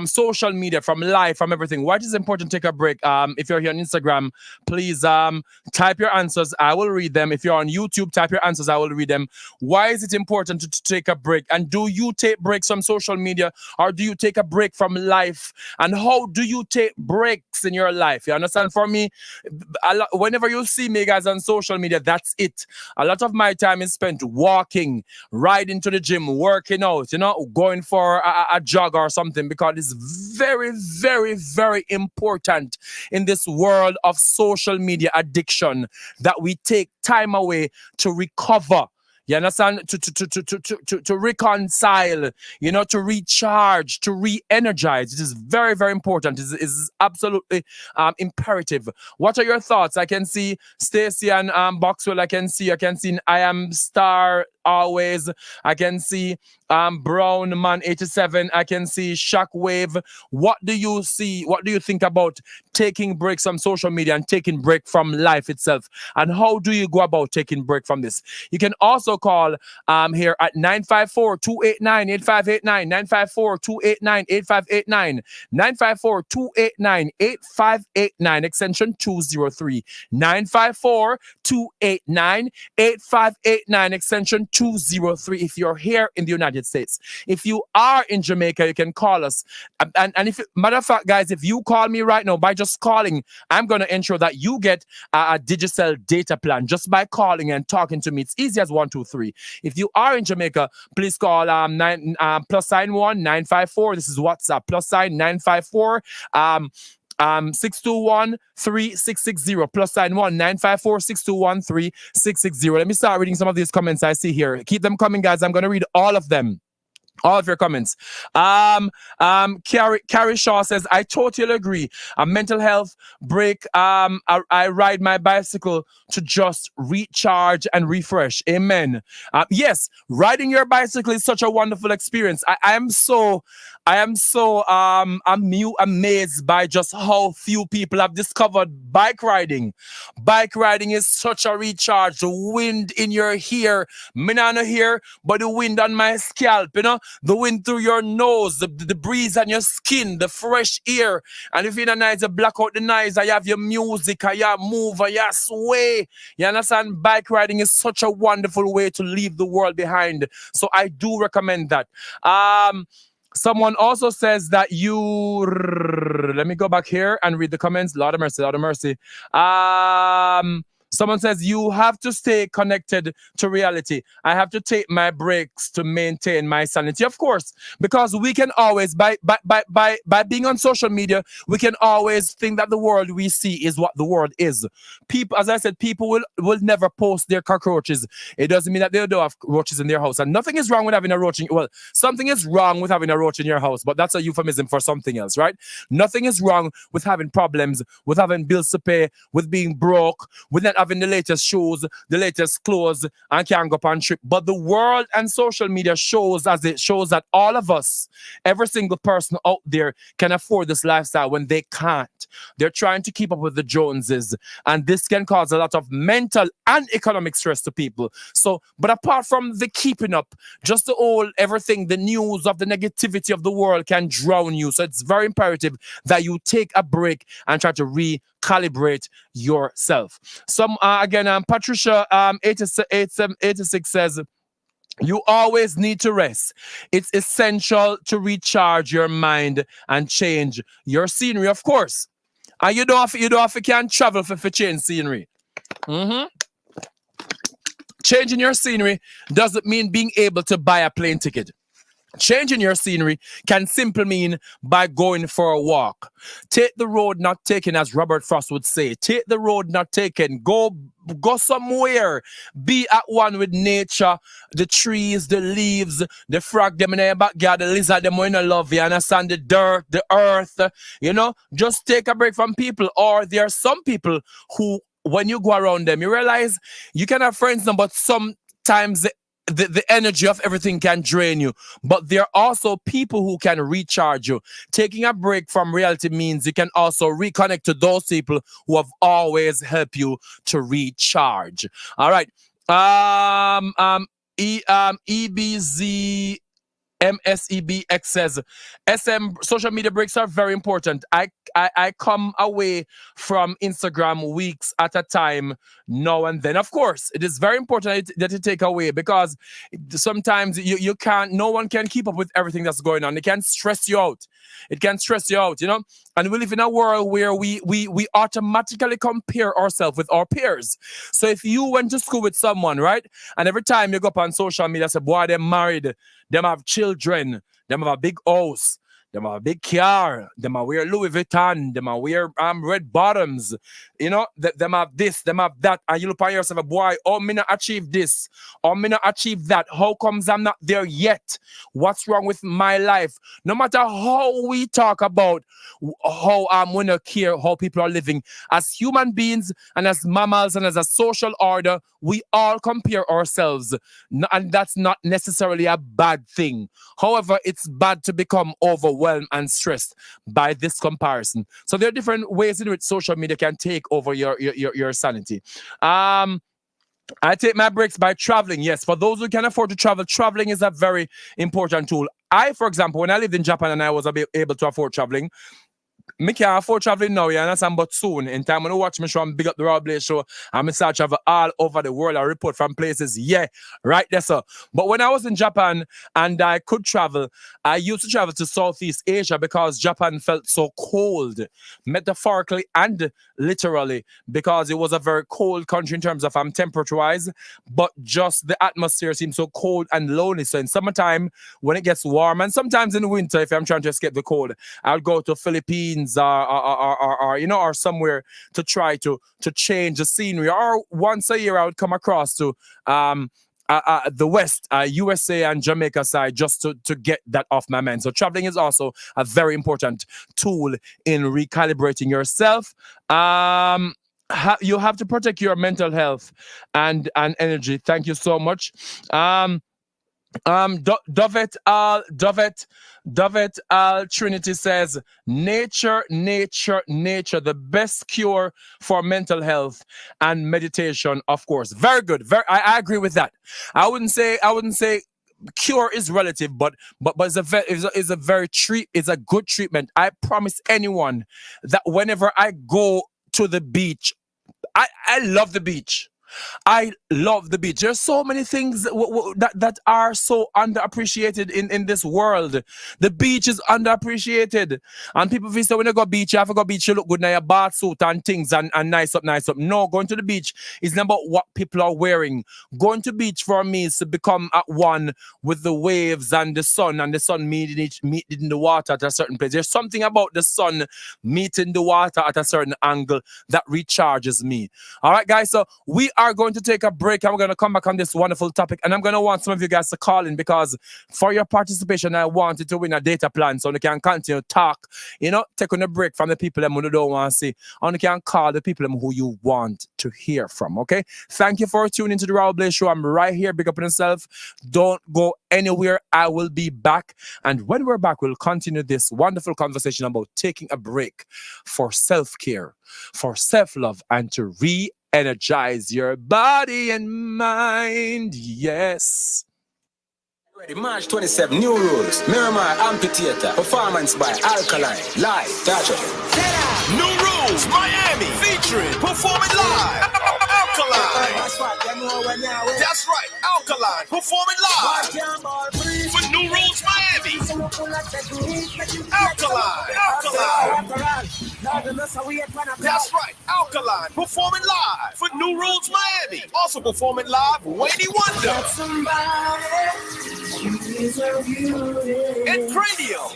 [SPEAKER 10] social media, from life, from everything? Why it is important to take a break? If you're here on Instagram, please type your answers. I will read them. If you're on YouTube, type your answers. I will read them. Why is it important to take a break? And do you take breaks from social media, or do you take a break from life? And how do you take breaks in your life? You understand? For me, whenever you see me guys on social media, that's it. A lot of my time is spent walking, riding to the gym, working out, you know, going for a jog or something, because it's very, very, very important in this world of social media addiction that we take time away to recover. You understand? To reconcile, you know, to recharge, to re-energize. It is very, very important. It is absolutely imperative. What are your thoughts? I can see Stacy and Boxwell. I can see I Am Star Always. I can see Brown Man 87. I can see Shockwave. What do you see? What do you think about taking breaks from social media and taking break from life itself? And how do you go about taking break from this? You can also call here at 954-289-8589, 954-289-8589, 954-289-8589, extension 203, 954-289-8589, extension 203 if you're here in the United States. If you are in Jamaica, you can call us. And if, matter of fact, guys, if you call me right now, by just calling, I'm going to ensure that you get a Digicel data plan just by calling and talking to me. It's easy as 1, 2, 3. If you are in Jamaica, please call +954. This is WhatsApp, +954 621-3660, +954 621-3660. Let me start reading some of these comments I see here. Keep them coming, guys. I'm going to read all of them. All of your comments. Carrie Shaw says, I totally agree. A mental health break. I ride my bicycle to just recharge and refresh. Amen. Yes, riding your bicycle is such a wonderful experience. I am so amazed by just how few people have discovered bike riding. Bike riding is such a recharge. The wind in your ear, me not here, but the wind on my scalp, you know, the wind through your nose, the breeze on your skin, the fresh air. And if you're in a night, you block out the noise, I have your music, I have move, I have sway. You understand? Bike riding is such a wonderful way to leave the world behind. So I do recommend that. Someone also says that let me go back here and read the comments. Lord of mercy, Lord of mercy. Someone says you have to stay connected to reality. I have to take my breaks to maintain my sanity. Of course, because we can always by being on social media, we can always think that the world we see is what the world is. People, as I said, people will never post their cockroaches. It doesn't mean that they don't have roaches in their house. And nothing is wrong with having a roach something is wrong with having a roach in your house, but that's a euphemism for something else, right? Nothing is wrong with having problems, with having bills to pay, with being broke, with not having the latest shoes, the latest clothes, and can't go on trip. But the world and social media shows that all of us, every single person out there, can afford this lifestyle when they can't. They're trying to keep up with the Joneses, and this can cause a lot of mental and economic stress to people. So, but apart from the keeping up, just the whole everything, the news of the negativity of the world can drown you. So it's very imperative that you take a break and try to recalibrate yourself. Patricia 86 says, you always need to rest. It's essential to recharge your mind and change your scenery, of course. And you don't have to can travel for change scenery. Changing your scenery doesn't mean being able to buy a plane ticket. Changing your scenery can simply mean by going for a walk. Take the road not taken, as Robert Frost would say. Take the road not taken. Go somewhere. Be at one with nature, the trees, the leaves, the frog them in your backyard, the lizard them when you love you, understand, the dirt, the earth. Just take a break from people. Or there are some people who, when you go around them, you realize you can have friends now, but sometimes the energy of everything can drain you. But there are also people who can recharge you. Taking a break from reality means you can also reconnect to those people who have always helped you to recharge. All right. EBZ MSEBX says, SM social media breaks are very important. I come away from Instagram weeks at a time now and then. Of course, it is very important that you take away, because sometimes you can't, no one can keep up with everything that's going on. It can stress you out. And we live in a world where we automatically compare ourselves with our peers. So if you went to school with someone, right, and every time you go up on social media, say, boy, they're married, them have children, them have a big house, them have a big car, them have wear Louis Vuitton, them have wear red bottoms, them have this, them have that, and you look at yourself, boy, oh, me not achieve this, or me not achieve that, how comes I'm not there yet? What's wrong with my life? No matter how we talk about how we not care how people are living, as human beings and as mammals and as a social order, we all compare ourselves, and that's not necessarily a bad thing. However, it's bad to become overwhelmed and stressed by this comparison. So there are different ways in which social media can take over your sanity. I take my breaks by traveling. Yes, for those who can afford to travel, traveling is a very important tool. I, for example, when I lived in Japan and I was able to afford traveling, me can't afford traveling now, you understand, but soon, in time when you watch me show and big up the Raúl Blaze show, I'm going to start travel all over the world. I report from places, right there, sir. But when I was in Japan and I could travel, I used to travel to Southeast Asia because Japan felt so cold, metaphorically and literally, because it was a very cold country in terms of temperature-wise, but just the atmosphere seemed so cold and lonely. So in summertime, when it gets warm, and sometimes in winter, if I'm trying to escape the cold, I'll go to Philippines or somewhere to try to change the scenery. Or once a year I would come across to the West, USA and Jamaica side, just to get that off my mind. So traveling is also a very important tool in recalibrating yourself. You have to protect your mental health and energy. Thank you so much. Dovet Trinity says, nature, the best cure for mental health, and meditation, of course. Very good. I agree with that. I wouldn't say cure is relative, but it's a good treatment. I promise anyone that whenever I go to the beach, I love the beach. I love the beach. There's so many things that are so underappreciated in this world. The beach is underappreciated. And people feel so when you go beach, you have to go beach, you look good in your bath suit and things and nice up. No, going to the beach is not about what people are wearing. Going to beach for me is to become at one with the waves and the sun meeting in the water at a certain place. There's something about the sun meeting the water at a certain angle that recharges me. All right, guys, so we are going to take a break and we're going to come back on this wonderful topic, and I'm going to want some of you guys to call in because for your participation I want you to win a data plan so you can continue to talk, take on a break from the people who don't want to see, and you can call the people who you want to hear from. Okay, thank you for tuning into the Raúl Blaze Show. I'm right here. Big up on yourself. Don't go anywhere. I will be back, and when we're back we'll continue this wonderful conversation about taking a break for self-care, for self-love, and to re-energize your body and mind. Yes.
[SPEAKER 18] Ready, March 27, new rules. Miramar Amphitheater. Performance by Alkaline. Live. Gotcha.
[SPEAKER 4] New Rules, Miami. Featuring Performing Live. Alkaline. That's right, Alkaline. Performing live. For New Rules, Miami. Alkaline. That's right, Alkaline. Performing live. For New Rules, Miami. Also performing live, Wayne Wonder. And Cranium.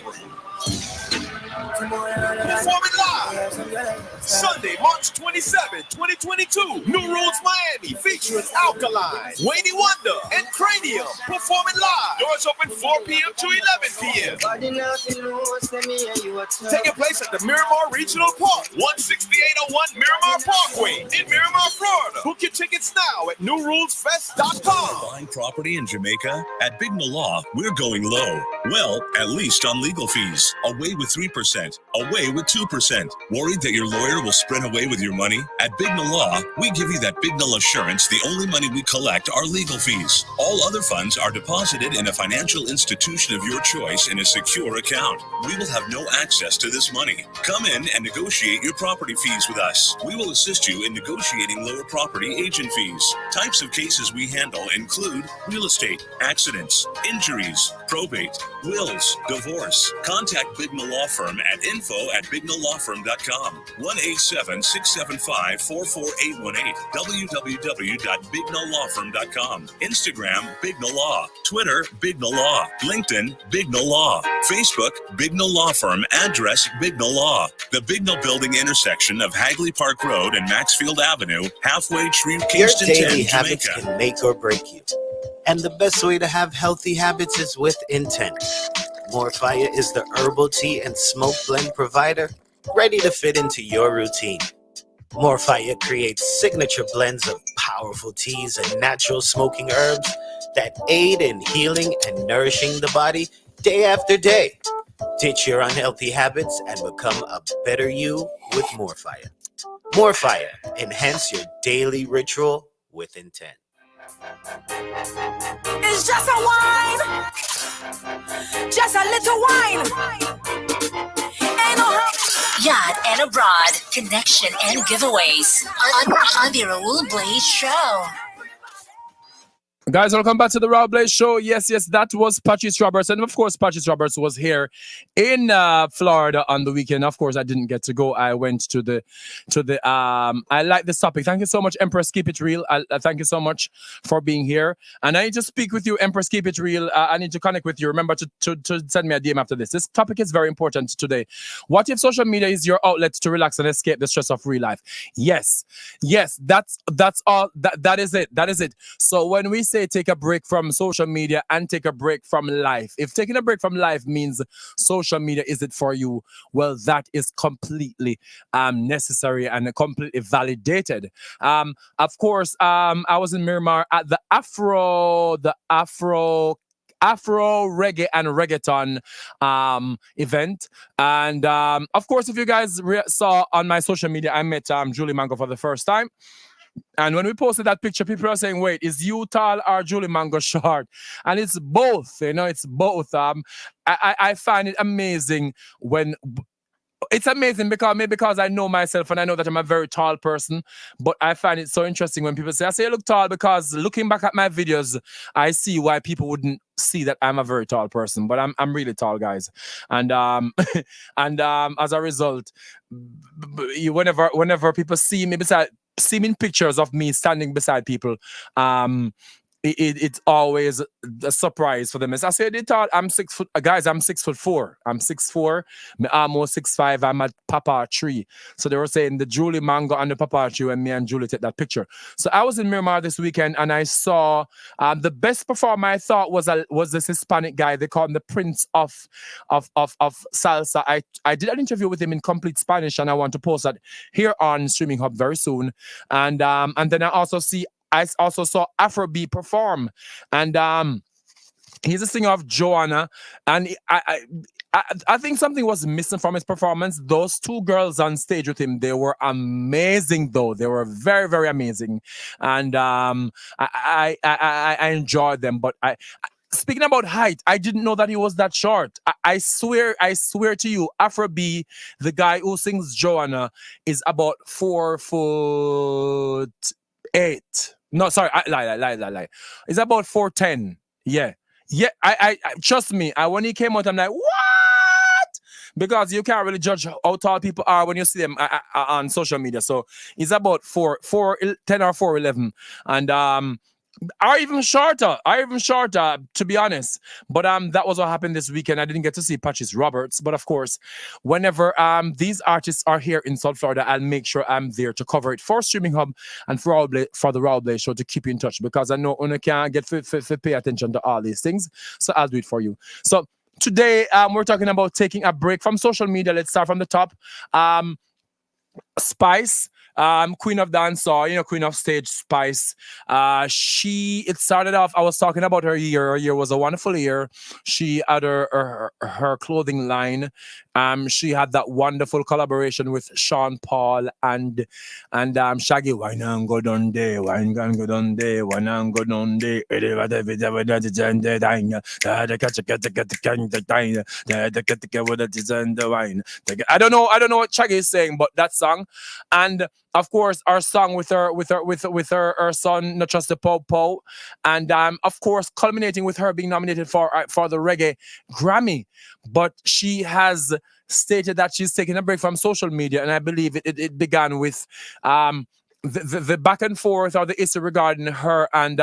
[SPEAKER 4] Performing live Sunday, March 27, 2022. New Rules Miami featuring Alkaline, Wayne Wonder, and Cranium. Performing live. Doors open 4 p.m. to 11 p.m. Taking place at the Miramar Regional Park, 16801 Miramar Parkway in Miramar, Florida. Book your tickets now at newrulesfest.com.
[SPEAKER 2] Buying property in Jamaica? At Big Law, we're going low. Well, at least on legal fees. Away with 3%. Away with 2%. Worried that your lawyer will sprint away with your money? At Big Law, we give you that Big assurance the only money we collect are legal fees. All other funds are deposited in a financial institution of your choice in a secure account. We will have no access to this money. Come in and negotiate your property fees with us. We will assist you in negotiating lower property agent fees. Types of cases we handle include real estate, accidents, injuries, probate, wills, divorce. Contact Big Law Firm at info@bignolawfirm.com. 1-877-675-44818. www.bignolawfirm.com. Instagram Big No Law. Twitter Big No Law. LinkedIn Big No Law. Facebook Big No Law Firm. Address Big No Law. The Big No Building intersection of Hagley Park Road and Maxfield Avenue, halfway through Kingston,
[SPEAKER 11] Your daily
[SPEAKER 2] 10,
[SPEAKER 11] habits
[SPEAKER 2] Jamaica.
[SPEAKER 11] can make or break you. And the best way to have healthy habits is with intent. More Fire is the herbal tea and smoke blend provider ready to fit into your routine. More Fire creates signature blends of powerful teas and natural smoking herbs that aid in healing and nourishing the body day after day. Ditch your unhealthy habits and become a better you with More Fire. More Fire. Enhance your daily ritual with intent.
[SPEAKER 14] It's just a wine, just a little wine. Ain't no
[SPEAKER 3] Yard and abroad, connection and giveaways on the Raúl Blaze Show.
[SPEAKER 10] Guys, welcome back to the Raúl Blaze Show. Yes, that was Patrice Roberts. And of course, Patrice Roberts was here in Florida on the weekend. Of course, I didn't get to go. I went to the I like this topic. Thank you so much, Empress Keep It Real. Thank you so much for being here. And I need to speak with you, Empress Keep It Real. I need to connect with you. Remember to send me a DM after this. This topic is very important today. What if social media is your outlet to relax and escape the stress of real life? Yes, that's all. That is it. That is it. So when we say take a break from social media and take a break from life, if taking a break from life means social media is it for you, well, that is completely necessary and completely validated. Of course, I was in Miramar at the Afro reggae and reggaeton event, and of course, if you guys saw on my social media, I met Julie Mango for the first time. And when we posted that picture, people are saying, wait, is you tall or Julie Mango short? And it's both, it's both. I find it amazing when It's amazing because I know myself and I know that I'm a very tall person, but I find it so interesting when people say, I say I look tall because looking back at my videos, I see why people wouldn't see that I'm a very tall person, but I'm really tall, guys. And as a result, whenever people see me in pictures of me standing beside people, it's always a surprise for them. As I said, they thought I'm 6 foot. Guys, I'm 6'4". I'm 6'4". I'm almost 6'5". I'm at Papa Tree. So they were saying the Julie Mango and the Papa Tree when me and Julie take that picture. So I was in Miramar this weekend and I saw the best performer. I thought was this Hispanic guy. They call him the Prince of Salsa. I did an interview with him in complete Spanish, and I want to post that here on Streaming Hub very soon. And then I also saw Afrobeat perform, and he's a singer of Joanna, and I think something was missing from his performance. Those two girls on stage with him, they were amazing, though. They were very, very amazing, and I enjoyed them. But speaking about height, I didn't know that he was that short. I swear to you, Afrobeat, the guy who sings Joanna, is about 4'8". No, sorry, I lie. It's about 4'10". Yeah. I trust me. When he came out, I'm like, what? Because you can't really judge how tall people are when you see them on social media. So he's about 4'10" or 4'11", and are even shorter, to be honest. But that was what happened this weekend. I didn't get to see Patches Roberts, but of course, whenever these artists are here in South Florida, I'll make sure I'm there to cover it for Streaming Hub and for the Raúl Blaze Show, to keep you in touch, because I know you can't get to pay attention to all these things, so I'll do it for you. So today we're talking about taking a break from social media. Let's start from the top. Spice, Queen of Dancehall, Queen of Stage, Spice. It started off, I was talking about her year. Her year was a wonderful year. She had her clothing line. She had that wonderful collaboration with Sean Paul and Shaggy. Wine and go down there, wine and go down there, wine and go down there. I don't know what Shaggy is saying, but that song, and of course our song with her son, Not Just the Po, and of course culminating with her being nominated for the Reggae Grammy. But she has stated that she's taking a break from social media, and I believe it began with the back and forth, or the issue regarding her and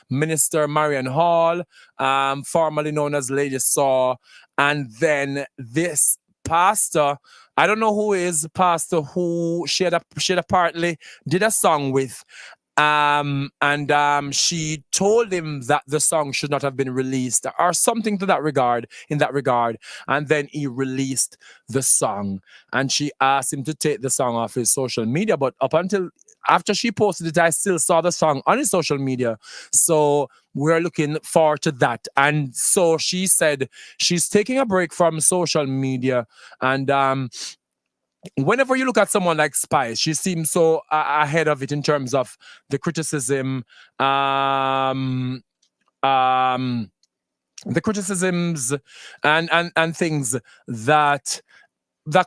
[SPEAKER 10] Minister Marian Hall, formerly known as Lady Saw, and then this pastor, I don't know who is pastor, who she had apparently did a song with, and she told him that the song should not have been released, or something to that regard, and then he released the song, and she asked him to take the song off his social media. But up until after she posted it, I still saw the song on his social media. So we're looking forward to that. And so she said she's taking a break from social media. And whenever you look at someone like Spice, she seems so ahead of it in terms of the criticism, the criticisms and things that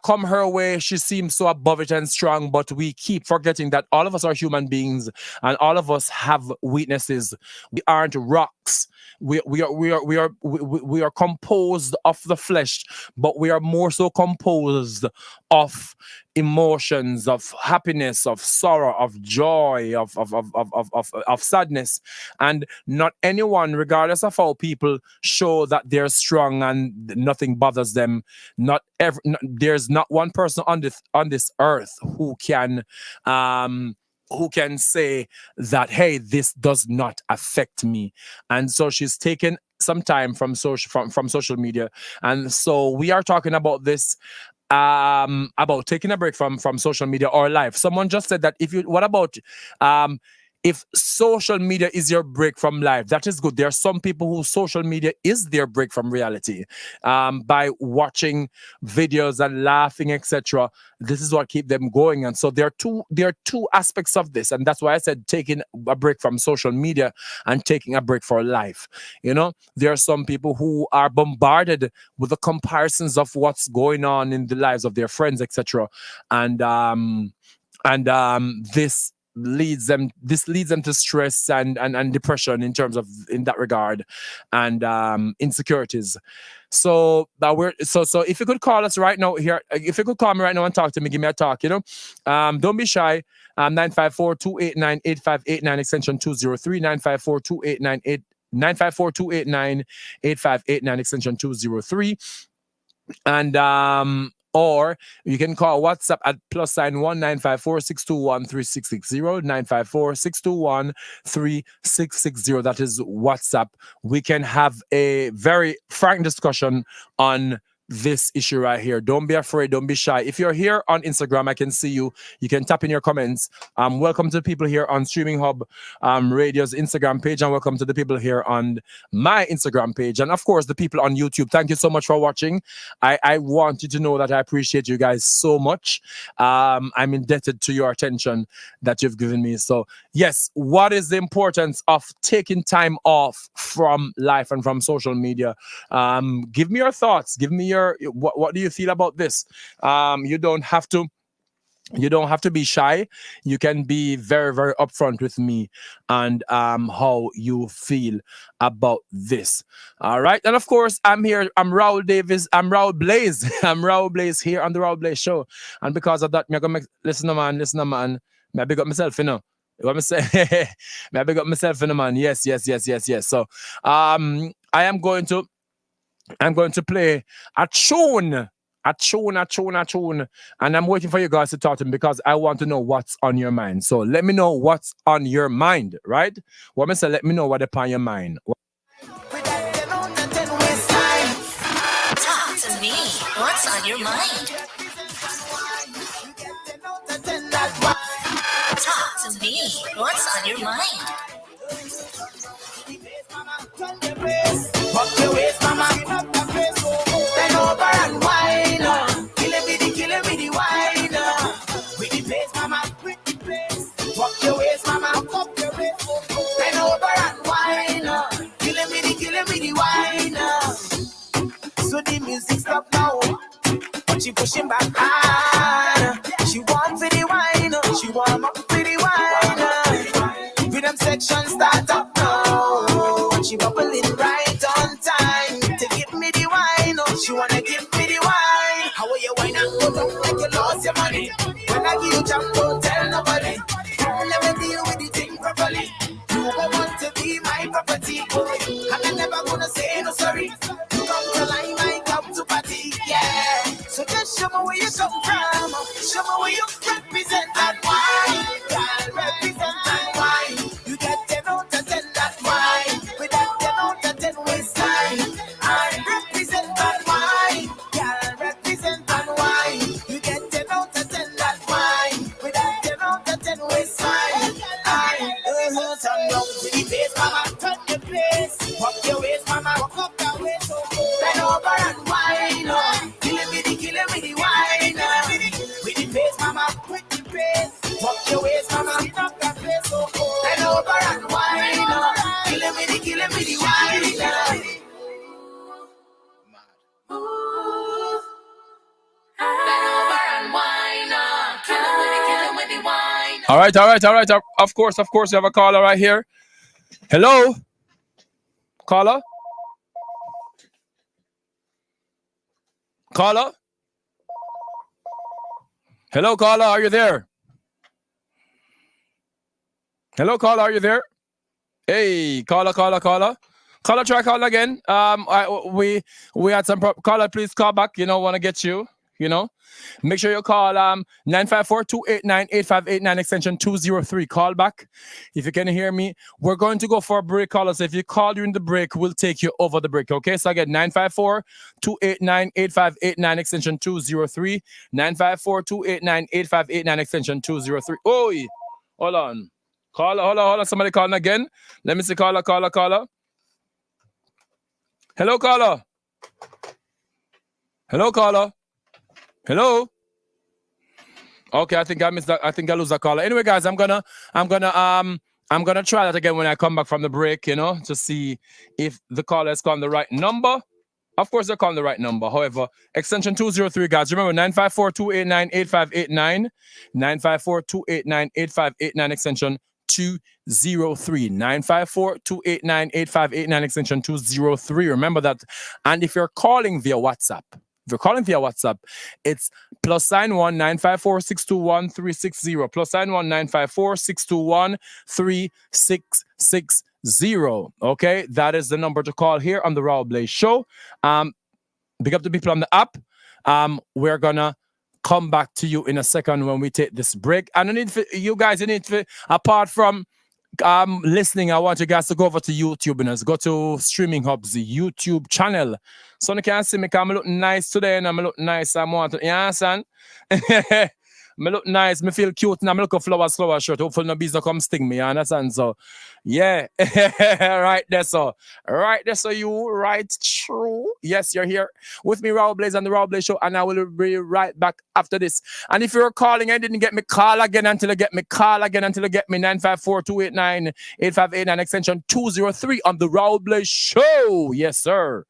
[SPEAKER 10] come her way. She seems so above it and strong, but we keep forgetting that all of us are human beings and all of us have weaknesses. We aren't rocks. We are composed of the flesh, but we are more so composed of emotions, of happiness, of sorrow, of joy, of sadness. And not anyone, regardless of how people show that they're strong and nothing bothers them, there's not one person on this earth who can say that, hey, this does not affect me. And so she's taken some time from social media, and so we are talking about this, about taking a break from social media or life. Someone just said that what about if social media is your break from life, that is good. There are some people who social media is their break from reality, by watching videos and laughing, etc. This is what keep them going. And so there are two aspects of this, and that's why I said taking a break from social media and taking a break for life. There are some people who are bombarded with the comparisons of what's going on in the lives of their friends, etc. And this leads them to stress and depression in that regard, and insecurities. So if you could call us right now here, if you could call me right now and talk to me, give me a talk, don't be shy. 954-289-8589 extension 203, 954-289-8589 extension 203. And or you can call WhatsApp at +1 954-621-3660, 954-621-3660. That is WhatsApp. We can have a very frank discussion on this issue right here. Don't be afraid. Don't be shy. If you're here on Instagram, I can see you. You can tap in your comments. Welcome to the people here on Streaming Hub Radio's Instagram page, and welcome to the people here on my Instagram page, and of course the people on YouTube. Thank you so much for watching. I want you to know that I appreciate you guys so much. I'm indebted to your attention that you've given me. So yes, what is the importance of taking time off from life and from social media? Give me your thoughts. Give me what do you feel about this? You don't have to be shy. You can be very, very upfront with me and how you feel about this. All right. And of course, I'm here. I'm Raúl Davis. I'm Raúl Blaze. I'm Raúl Blaze here on the Raúl Blaze Show. And because of that, I'm going to listen, man. May I big up myself, What I'm saying? May I big up myself, man. Yes. So I'm going to play a tune, and I'm waiting for you guys to talk to me because I want to know what's on your mind. So let me know what's on your mind, right? What I say, let me know what's upon your mind.
[SPEAKER 3] Talk to me. What's on your mind? Talk to me. What's on your mind?
[SPEAKER 8] Rock your waist, mama. Bend over and whine. Kill it with the wine. With the bass, mama. Rock your waist, mama. Bend over and whine. Kill it with the wine. So the music stop now, but she pushing back hard. She wants for the wine. She warm up for the wine. Rhythm section start up now. She bubbling right on time to give me the wine. She wanna give me the wine. How are you wine and go down like you lost your money? When I give you jump, don't tell nobody. Let me deal with the thing properly. You go want to be my property, and I'm never gonna say no sorry. You come to line, I come to party, yeah. So just show me where you come from. Show me where you represent that wine. Girl, represent that wine. You get 10 out of 10 that wine. With that 10 out of 10 waistline. I represent that wine. Girl, represent that wine. You get 10 out of 10 that wine. With that 10 out of 10 waistline. I turn down to the bass, mama. Turn the place. Walk your waist, mama. Walk up that way so good. Bend over and wine. Kill it with the wine. With the bass, mama. With the bass. Walk your waist, mama. Sit up that place so good. Bend over and wine. Kill it with the wine. Bend over and wine. Kill it with the wine.
[SPEAKER 10] All right. Of course, we have a caller right here. Hello? Caller? Hello, caller, are you there? Hello, caller, are you there? Hey, caller. Caller, try call again. We had some caller, please call back. Want to get you. Make sure you call 954-289-8589 extension 203. Call back if you can hear me. We're going to go for a break, callers. If you call during the break, we'll take you over the break. Okay, so again, 954-289-8589 extension 203. 954-289-8589 extension 203. Oi, hold on. Caller, hold on. Somebody calling again. Let me see. Caller. Hello, caller. Hello. Okay, I think I missed that. I think I lose that caller. Anyway, guys, I'm gonna try that again when I come back from the break, to see if the caller is calling the right number. Of course, they're calling the right number. However, extension 203, guys. Remember, 954-289-8589. 954-289-8589, extension 203. 954-289-8589, extension 203. Remember that. And if you're calling via WhatsApp, it's +1 954-621-360. +1 954-621-3660. Okay, that is the number to call here on the Raúl Blaze Show. Big up to people on the app. We're gonna come back to you in a second when we take this break. And apart from listening, I want you guys to go over to YouTube and go to Streaming Hub's YouTube channel. So you can see me because I look nice today and I look nice. I want to, you understand? I look nice, I feel cute, and I'm looking flowers shirt. Hopefully no bees don't come sting me, you understand? So, yeah. right there, so you right true. Yes, you're here with me, Raúl Blaze, on the Raúl Blaze Show, and I will be right back after this. And if you're calling and didn't get me, call again until you get me 954-289-8589, extension 203 on the Raúl Blaze Show. Yes, sir.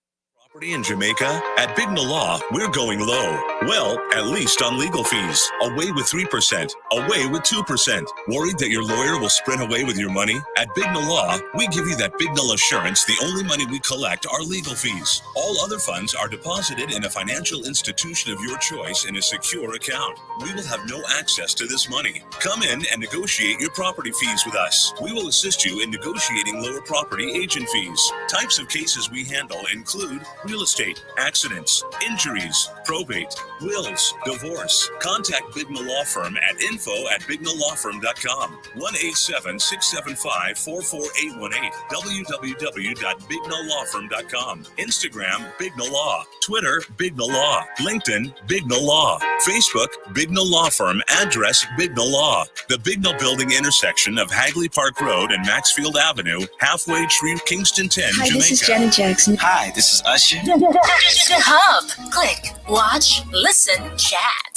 [SPEAKER 2] In Jamaica, at Big Law, we're going low. Well, at least on legal fees. Away with 3%, away with 2%. Worried that your lawyer will sprint away with your money? At Big Law, we give you that Big Null assurance the only money we collect are legal fees. All other funds are deposited in a financial institution of your choice in a secure account. We will have no access to this money. Come in and negotiate your property fees with us. We will assist you in negotiating lower property agent fees. Types of cases we handle include real estate, accidents, injuries, probate, wills, divorce. Contact Big Null Law Firm at info@bignullawfirm.com. 1-877-545-44818. www.bignullawfirm.com. Instagram, Big Null Law. Twitter, Big Null Law. LinkedIn, Big Null Law. Facebook, Big Null Law Firm. Address, Big Null Law. The Big Null Building intersection of Hagley Park Road and Maxfield Avenue, halfway through Kingston 10,
[SPEAKER 19] Hi,
[SPEAKER 2] Jamaica.
[SPEAKER 19] this is Janet Jackson.
[SPEAKER 2] Hi, this is Usher.
[SPEAKER 3] The Hub. Click, watch, listen, chat.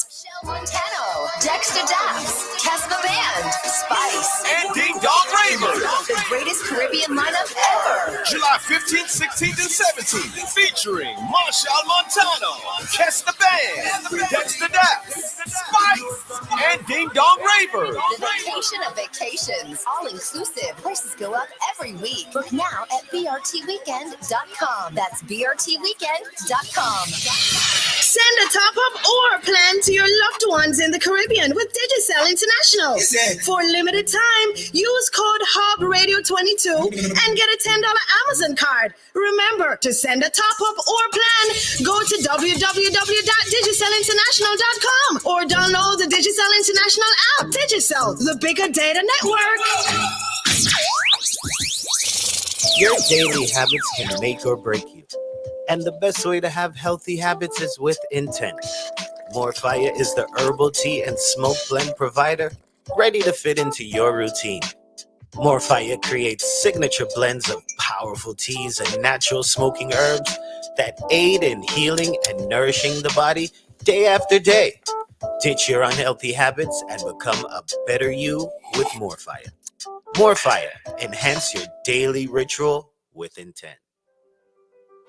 [SPEAKER 3] Montano, Dexter Daps, Casper Band, Spice,
[SPEAKER 4] and Ding Dong Ravers.
[SPEAKER 3] The greatest Caribbean lineup ever.
[SPEAKER 4] July 15th, 16th, and 17th. Featuring Marshall Montano, Casper Band, Dexter Daps, Spice, and Ding Dong Ravers.
[SPEAKER 3] The vacation of vacations. All inclusive. Prices go up every week. Book now at brtweekend.com. That's brtweekend.com.
[SPEAKER 7] Send a top-up or plan to your loved ones in the Caribbean with Digicel International. For a limited time, use code HUBB-Radio22 and get a $10 Amazon card. Remember, to send a top-up or plan, go to www.digicelinternational.com or download the Digicel International app. Digicel, the bigger data network.
[SPEAKER 11] Your daily habits can make or break you. And the best way to have healthy habits is with intent. More Fire is the herbal tea and smoke blend provider ready to fit into your routine. More Fire creates signature blends of powerful teas and natural smoking herbs that aid in healing and nourishing the body day after day. Ditch your unhealthy habits and become a better you with More Fire. More Fire. Enhance your daily ritual with intent.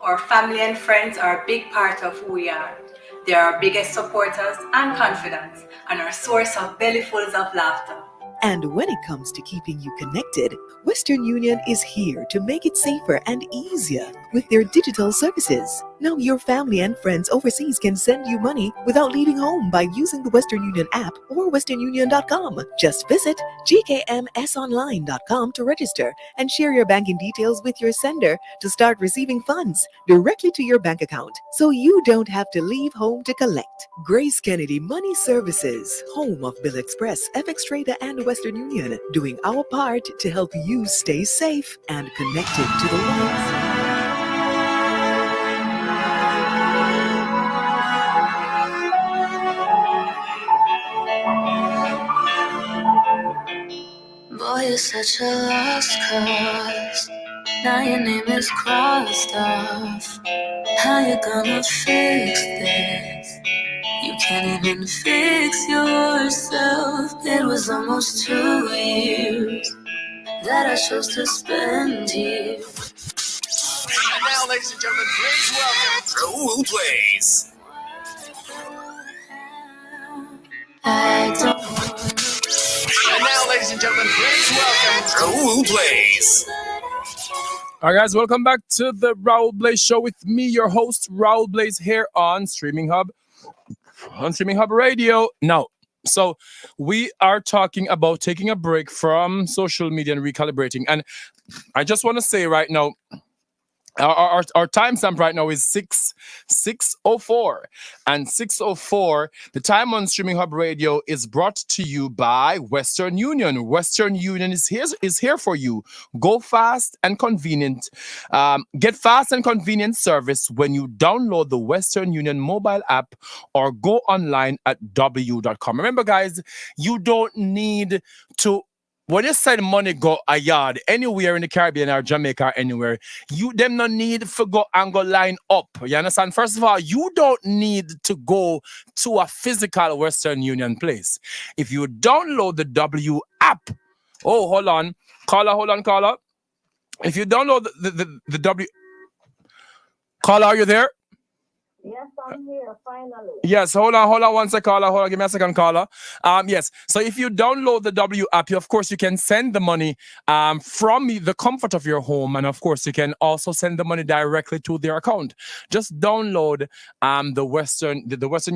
[SPEAKER 15] Our family and friends are a big part of who we are. They are our biggest supporters and confidants, and our source of bellyfuls of laughter.
[SPEAKER 16] And when it comes to keeping you connected, Western Union is here to make it safer and easier with their digital services. Now your family and friends overseas can send you money without leaving home by using the Western Union app or westernunion.com. Just visit gkmsonline.com to register and share your banking details with your sender to start receiving funds directly to your bank account, so you don't have to leave home to collect. Grace Kennedy Money Services, home of Bill Express, FX Trader, and Western Union, doing our part to help you stay safe and connected to the world.
[SPEAKER 3] Boy,
[SPEAKER 14] Boy, you're such a lost cause. Now your name is crossed off. How you gonna fix this? You can't even fix yourself. It was almost 2 years that I chose to spend here.
[SPEAKER 4] And now, ladies and gentlemen, please welcome Raúl Plays.
[SPEAKER 14] I don't.
[SPEAKER 4] And now, ladies and gentlemen, please welcome Raúl Plays.
[SPEAKER 10] All right, guys, welcome back to the Raúl Blaze Show with me, your host, Raúl Blaze, here on Streaming Hub Radio. Now, so we are talking about taking a break from social media and recalibrating. And I just want to say right now, our timestamp right now is 6:04, and 6:04. The time on Streaming Hub Radio is brought to you by Western Union. Western Union is here for you. Go fast and convenient. Get fast and convenient service when you download the Western Union mobile app or go online at w.com. Remember, guys, you don't need to. When you send money go a yard anywhere in the Caribbean or Jamaica or anywhere, them no need to go and go line up. You understand? First of all, you don't need to go to a physical Western Union place. If you download the W app, hold on, caller. If you download the W, caller, are you there?
[SPEAKER 19] Yes, I'm here, finally.
[SPEAKER 10] Yes, hold on one second, caller. Hold on, give me a second, caller. Yes, so if you download the W app, of course, you can send the money from the comfort of your home, and of course, you can also send the money directly to their account. Just download the Western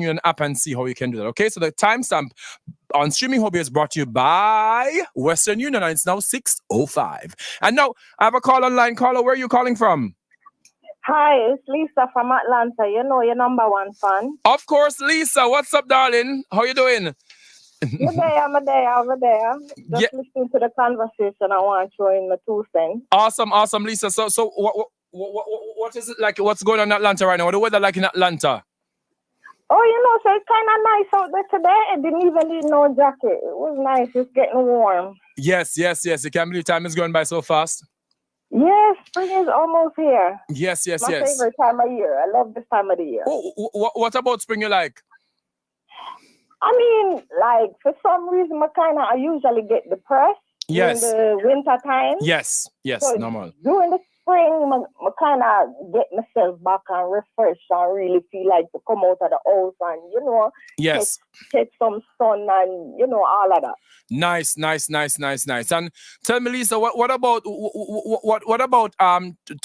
[SPEAKER 10] Union app and see how you can do that. Okay, so the timestamp on Streaming Hobby is brought to you by Western Union, and it's now 6:05. And now I have a call online. Caller, where are you calling from?
[SPEAKER 19] Hi, it's Lisa from Atlanta. You know your number one fan.
[SPEAKER 10] Of course, Lisa. What's up, darling? How you doing?
[SPEAKER 19] I'm there. Just listening to the conversation. I want to throw in my 2 cents.
[SPEAKER 10] Awesome, Lisa. So what is it like? What's going on in Atlanta right now? What the weather like in Atlanta?
[SPEAKER 19] Oh, so it's kind of nice out there today. I didn't even need no jacket. It was nice. It's getting warm.
[SPEAKER 10] Yes. You can't believe time is going by so fast.
[SPEAKER 19] Yes, spring is almost here.
[SPEAKER 10] Yes.
[SPEAKER 19] My favorite time of year. I love this time of the year.
[SPEAKER 10] What about spring you like?
[SPEAKER 19] I mean, like, for some reason, I usually get depressed
[SPEAKER 10] in
[SPEAKER 19] the winter time.
[SPEAKER 10] Yes,
[SPEAKER 19] so
[SPEAKER 10] normal.
[SPEAKER 19] During the spring, I kind of get myself back and refresh and really feel like to come out of the house and, take some sun and, all of that.
[SPEAKER 10] Nice. And tell me, Lisa, what about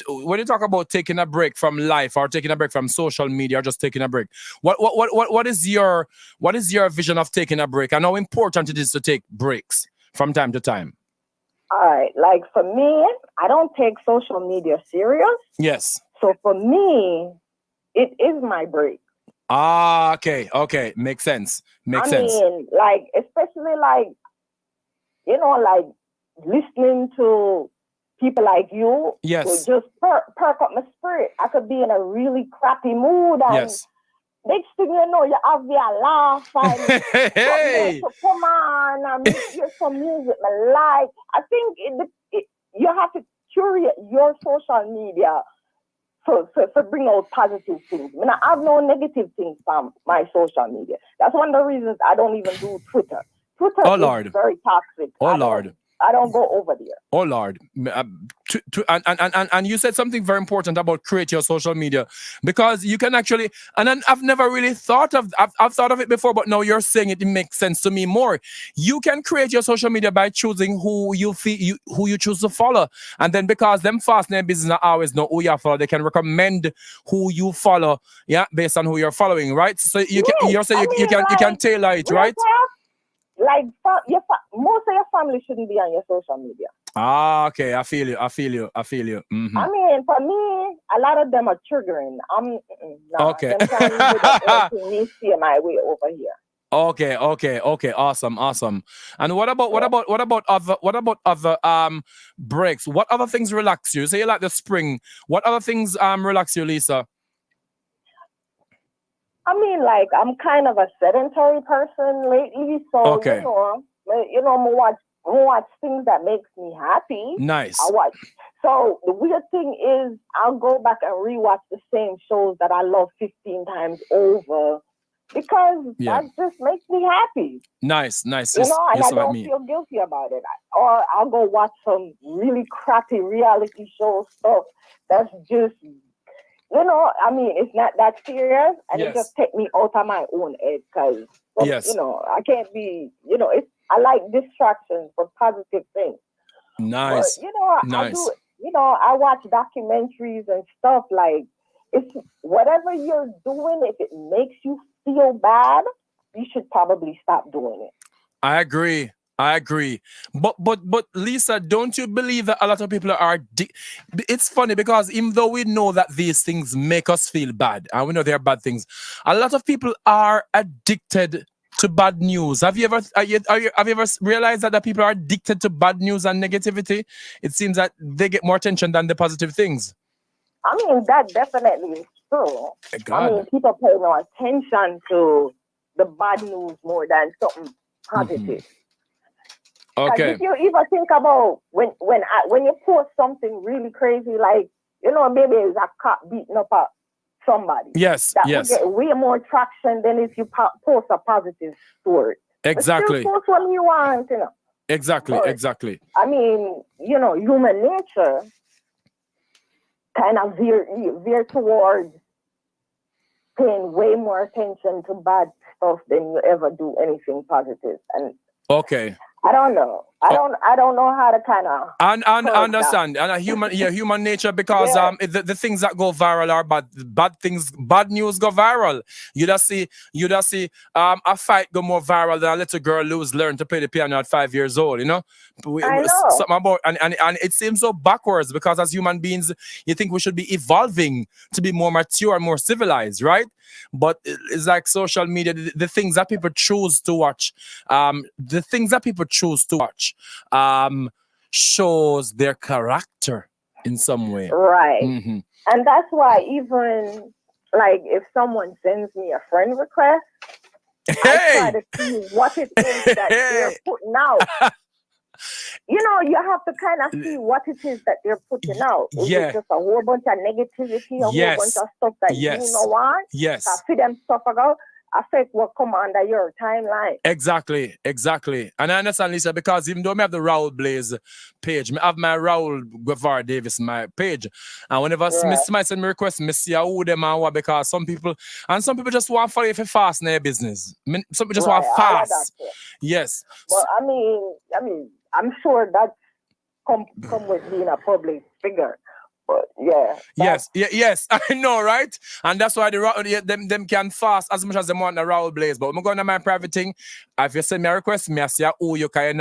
[SPEAKER 10] when you talk about taking a break from life or taking a break from social media or just taking a break? What is your vision of taking a break and how important it is to take breaks from time to time?
[SPEAKER 19] All right, like for me, I don't take social media serious.
[SPEAKER 10] Yes.
[SPEAKER 19] So for me, it is my break.
[SPEAKER 10] Okay. Makes sense.
[SPEAKER 19] I mean, like, especially like, like listening to people like you.
[SPEAKER 10] Yes.
[SPEAKER 19] To just perk up my spirit. I could be in a really crappy mood. And next thing you know, you have your laugh and
[SPEAKER 10] hey.
[SPEAKER 19] to come on and hear some music I like. I think you have to curate your social media to bring out positive things. I mean, I have no negative things from my social media. That's one of the reasons I don't even do Twitter. Twitter is very toxic. I don't go over there.
[SPEAKER 10] Oh Lord, and you said something very important about create your social media, because you can actually, and I've never really thought of, I've thought of it before, but now you're saying it makes sense to me more. You can create your social media by choosing who you choose to follow, and then because them fast name business always know who you follow, they can recommend who you follow, based on who you're following, right? So you can tailor it, right?
[SPEAKER 19] Like most of your family shouldn't be on your social media.
[SPEAKER 10] Okay, I feel you. Mm-hmm.
[SPEAKER 19] I mean, for me, a lot of them are triggering.
[SPEAKER 10] Okay.
[SPEAKER 19] Them trying to do me see my way over here.
[SPEAKER 10] Okay. Awesome. And what about other breaks? What other things relax you? Say you like the spring. What other things relax you, Lisa?
[SPEAKER 19] I mean, like, I'm kind of a sedentary person lately, so I watch watch things that makes me happy.
[SPEAKER 10] Nice.
[SPEAKER 19] I watch. So the weird thing is, I'll go back and rewatch the same shows that I love 15 times over because that just makes me happy.
[SPEAKER 10] Nice.
[SPEAKER 19] You know, and I don't feel guilty about it. Or I'll go watch some really crappy reality show stuff that's just, you know, I mean, it's not that serious, and it just take me out of my own head because, you know, I can't be, you know, I like distractions for positive things.
[SPEAKER 10] Nice.
[SPEAKER 19] But, you know, I do, you know, I watch documentaries and stuff like, it's whatever you're doing, if it makes you feel bad, you should probably stop doing it.
[SPEAKER 10] I agree. But Lisa, don't you believe that a lot of people are it's funny because even though we know that these things make us feel bad and we know they're bad things, a lot of people are addicted to bad news. Have you ever realized that people are addicted to bad news and negativity? It seems that they get more attention than the positive things.
[SPEAKER 19] I mean, that definitely is true. I mean, people pay more attention to the bad news more than something positive.
[SPEAKER 10] Okay.
[SPEAKER 19] If you even think about when you post something really crazy, like, you know, maybe it's a cop beating up somebody.
[SPEAKER 10] Yes.
[SPEAKER 19] That will get way more traction than if you post a positive story.
[SPEAKER 10] Exactly.
[SPEAKER 19] But still post what you want, you know.
[SPEAKER 10] Exactly.
[SPEAKER 19] I mean, you know, human nature kind of veer towards paying way more attention to bad stuff than you ever do anything positive. And I don't know. I don't know how to kind of
[SPEAKER 10] understand and human nature because the things that go viral are bad news go viral. You just see a fight go more viral than a little girl learn to play the piano at 5 years old, you know?
[SPEAKER 19] I know.
[SPEAKER 10] Something about and it seems so backwards because as human beings you think we should be evolving to be more mature and more civilized, right? But it's like social media, the things that people choose to watch, shows their character in some way.
[SPEAKER 19] Right.
[SPEAKER 10] Mm-hmm.
[SPEAKER 19] And that's why even like if someone sends me a friend request, I try to see what it is that they're putting out. You know, you have to kind of see what it is that they're putting out. Is it just a whole bunch of negativity, a whole bunch of stuff that you know what?
[SPEAKER 10] Yes.
[SPEAKER 19] For them stuff affect what come under your timeline.
[SPEAKER 10] Exactly. And I understand, Lisa, because even though I have the Raúl Blaze page, I have my Raúl Guevara Davis my page. And whenever somebody send me request, I see who them are because some people just want to follow you for fast in their business. Some people just want fast. Yes.
[SPEAKER 19] Well, I mean, I'm sure that's come with being a public figure. But
[SPEAKER 10] yes, I know, right? And that's why them can fast as much as they want the Raúl Blaze. But I'm going to my private thing. If you send me a request, I say, oh, you can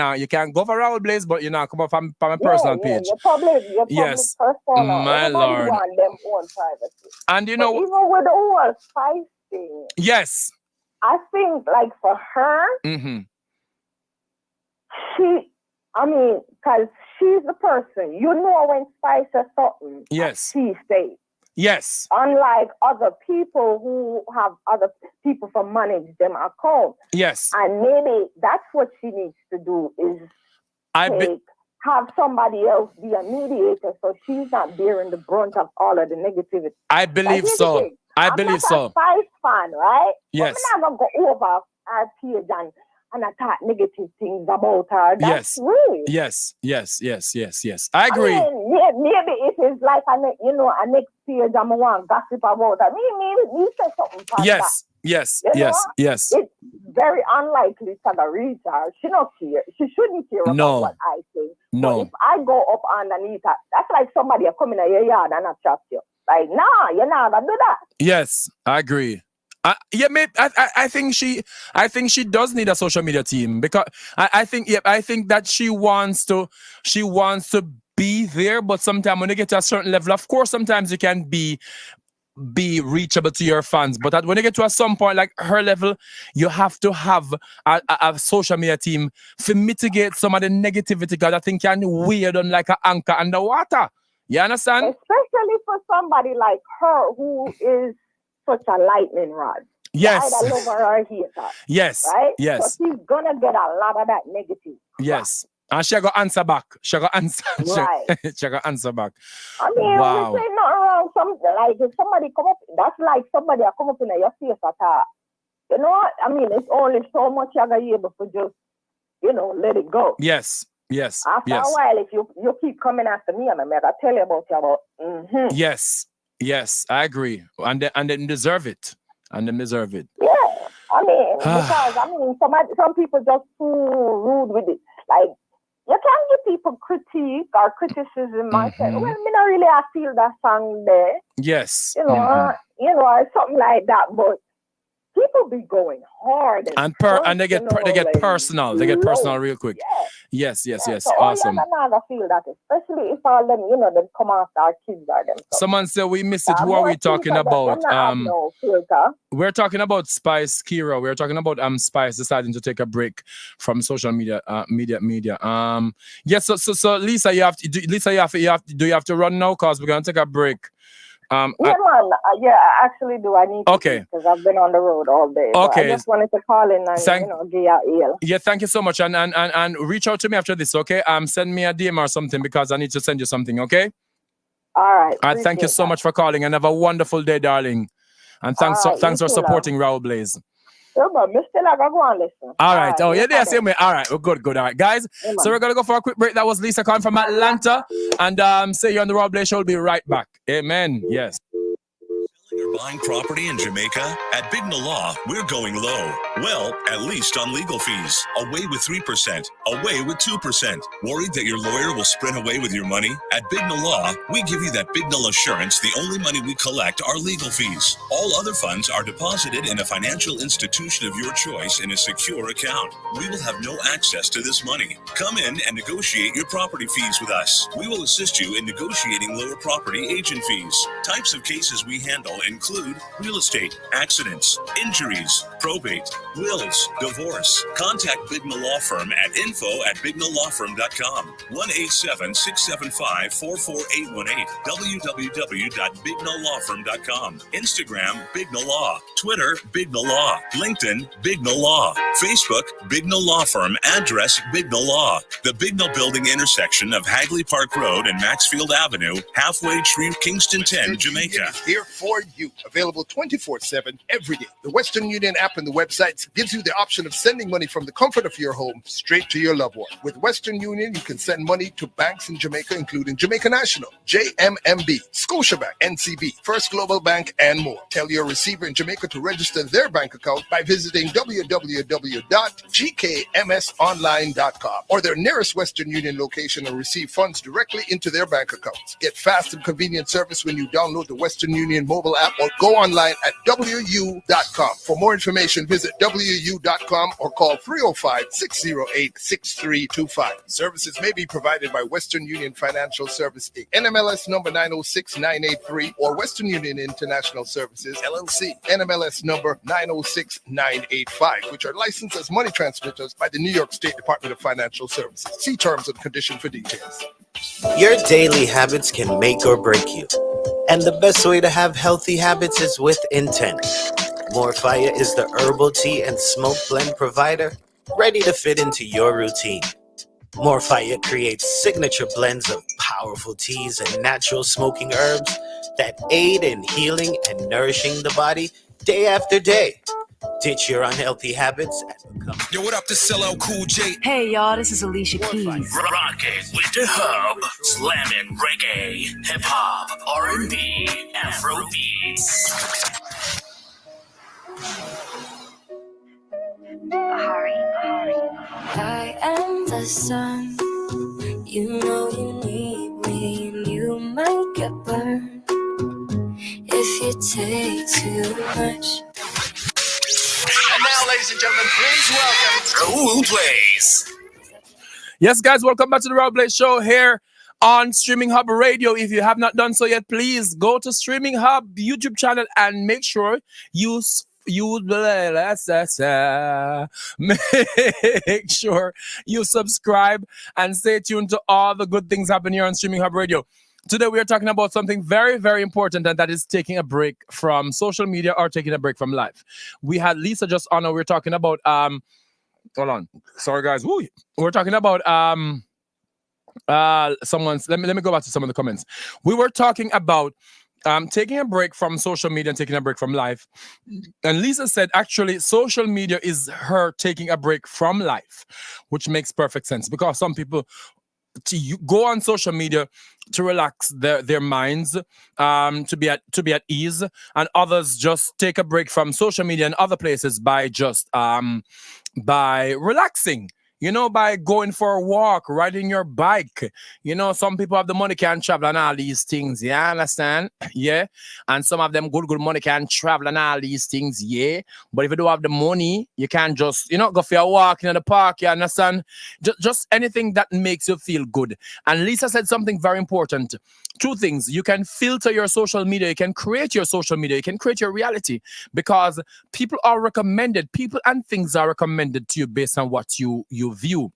[SPEAKER 10] go for Raúl Blaze, but come up from my personal page.
[SPEAKER 19] Your public persona.
[SPEAKER 10] My Lord.
[SPEAKER 19] Want them own privacy.
[SPEAKER 10] And you know,
[SPEAKER 19] even with the whole Spice thing.
[SPEAKER 10] Yes.
[SPEAKER 19] I think like for her, because she's the person, you know, when Spice says something, she stays.
[SPEAKER 10] Yes.
[SPEAKER 19] Unlike other people who have other people to manage them account.
[SPEAKER 10] Yes.
[SPEAKER 19] And maybe that's what she needs to do is have somebody else be a mediator so she's not bearing the brunt of all of the negativity.
[SPEAKER 10] I believe so.
[SPEAKER 19] I'm not a Spice fan, right?
[SPEAKER 10] Yes.
[SPEAKER 19] But I'm not going to go over our page and attack negative things about her. That's rude.
[SPEAKER 10] Yes. I agree.
[SPEAKER 19] I mean, maybe if it's like a next page I'm want gossip about her. Me say something past that.
[SPEAKER 10] Yes.
[SPEAKER 19] It's very unlikely to reach her. She not care. She shouldn't care about what I say.
[SPEAKER 10] No.
[SPEAKER 19] But if I go up underneath her, that's like somebody coming in your yard and attract you. Like, nah, you're not gonna do that.
[SPEAKER 10] Yes, I agree. Mate. I think she does need a social media team because I think that she wants to be there, but sometimes when you get to a certain level, of course, sometimes you can be reachable to your fans, but when you get to some point like her level, you have to have a social media team to mitigate some of the negativity because I think can weigh on like an anchor underwater. You understand?
[SPEAKER 19] Especially for somebody like her who is such a lightning rod.
[SPEAKER 10] Yes.
[SPEAKER 19] Either love her or hate her.
[SPEAKER 10] Yes.
[SPEAKER 19] Right?
[SPEAKER 10] Yes.
[SPEAKER 19] So she's gonna get a lot of that negative.
[SPEAKER 10] Yes. And she got answer back. She got answer.
[SPEAKER 19] Right.
[SPEAKER 10] She got answer back.
[SPEAKER 19] I mean,
[SPEAKER 10] Wow.
[SPEAKER 19] we say nothing wrong. Something like if somebody come up, that's like somebody a come up in your face at all. You know what? I mean, it's only so much you're gonna be able to just, let it go.
[SPEAKER 10] Yes.
[SPEAKER 19] After a while, if you keep coming after me, I'm gonna tell you about you about. Mm-hmm.
[SPEAKER 10] Yes, I agree. And they deserve it. Yeah,
[SPEAKER 19] I mean, because some people just too rude with it. Like, you can give people critique or criticism. I say, well, me not really I feel that song there.
[SPEAKER 10] Yes.
[SPEAKER 19] Or something like that. But people be going hard
[SPEAKER 10] and they get personal. They get personal real quick. Yes.
[SPEAKER 19] So
[SPEAKER 10] Awesome.
[SPEAKER 19] I feel that, especially if all them, them come after our kids or them.
[SPEAKER 10] Someone said we missed it. Who are we talking about? We're talking about Spice Kira. We're talking about Spice deciding to take a break from social media. Yes. So Lisa, you have to run now because we're gonna take a break.
[SPEAKER 19] I actually do. I need to because I've been on the road all day.
[SPEAKER 10] Okay.
[SPEAKER 19] I just wanted to call in and give you a ear.
[SPEAKER 10] Yeah, thank you so much. And reach out to me after this, okay? Send me a DM or something because I need to send you something, okay?
[SPEAKER 19] All right.
[SPEAKER 10] Thank you so much for calling and have a wonderful day, darling. And thanks for supporting Raúl Blaze.
[SPEAKER 19] All
[SPEAKER 10] right. Oh, yeah, yeah, same way. All right. Well, good. All right, guys. So we're going to go for a quick break. That was Lisa calling from Atlanta. And say you're on the Raúl Blaze Show. We'll be right back. Amen. Yes.
[SPEAKER 2] You're buying property in Jamaica? At Big Law, we're going low. Well, at least on legal fees. Away with 3%. Away with 2%. Worried that your lawyer will sprint away with your money? At Big Law, we give you that Big Null assurance the only money we collect are legal fees. All other funds are deposited in a financial institution of your choice in a secure account. We will have no access to this money. Come in and negotiate your property fees with us. We will assist you in negotiating lower property agent fees. Types of cases we handle include real estate, accidents, injuries, probate, wills, divorce. Contact Bigna Law Firm at info@bignalawfirm.com. 1-877-675-44818. www.bignalawfirm.com. Instagram, Bigna Law. Twitter, Bigna Law. LinkedIn, Bigna Law. Facebook, Bigna Law Firm. Address, Bigna Law. The Bigna Building intersection of Hagley Park Road and Maxfield Avenue, halfway through Kingston 10, Jamaica.
[SPEAKER 1] Here for you. Available 24/7 every day. The Western Union app and the websites gives you the option of sending money from the comfort of your home straight to your loved one. With Western Union, you can send money to banks in Jamaica, including Jamaica National, JMMB, Scotiabank, NCB, First Global Bank, and more. Tell your receiver in Jamaica to register their bank account by visiting www.gkmsonline.com or their nearest Western Union location and receive funds directly into their bank accounts. Get fast and convenient service when you download the Western Union mobile app or go online at WU.com. For more information, visit WU.com or call 305-608-6325. Services may be provided by Western Union Financial Service Inc., NMLS number 906983, or Western Union International Services, LLC, NMLS number 906985, which are licensed as money transmitters by the New York State Department of Financial Services. See terms and conditions for details.
[SPEAKER 11] Your daily habits can make or break you. And the best way to have healthy habits is with intent. More Fire is the herbal tea and smoke blend provider ready to fit into your routine. More Fire creates signature blends of powerful teas and natural smoking herbs that aid in healing and nourishing the body day after day. Ditch your unhealthy habits and become.
[SPEAKER 18] Yo, what up, this LL Cool J?
[SPEAKER 20] Hey, y'all, this is Alicia Keys.
[SPEAKER 6] Rocking with the hub, slamming reggae, hip hop, R&B, Afro beats.
[SPEAKER 21] I am the sun. You know you need me, and you might get burned if you take too much.
[SPEAKER 4] And now, ladies and gentlemen, please welcome
[SPEAKER 6] Raúl Blaze.
[SPEAKER 10] Yes, guys, welcome back to the Raúl Blaze Show here on Streaming Hub Radio. If you have not done so yet, please go to Streaming Hub YouTube channel and make sure make sure you subscribe and stay tuned to all the good things happening here on Streaming Hub Radio. Today we are talking about something very, very important, and that is taking a break from social media or taking a break from life. We had Lisa just on, we were talking about Hold on. Sorry, guys. Woo. We're talking about someone's. Let me go back to some of the comments. We were talking about taking a break from social media and taking a break from life. And Lisa said, actually, social media is her taking a break from life, which makes perfect sense because some people go on social media to relax their minds, to be at ease, and others just take a break from social media and other places by just by relaxing. By going for a walk, riding your bike. Some people have the money, can travel and all these things. Yeah, understand? Yeah. And some of them good money can travel and all these things. Yeah. But if you don't have the money, you can't just, go for a walk in the park. You understand? Just anything that makes you feel good. And Lisa said something very important. Two things. You can filter your social media. You can create your social media. You can create your reality because people are recommended. People and things are recommended to you based on what you view.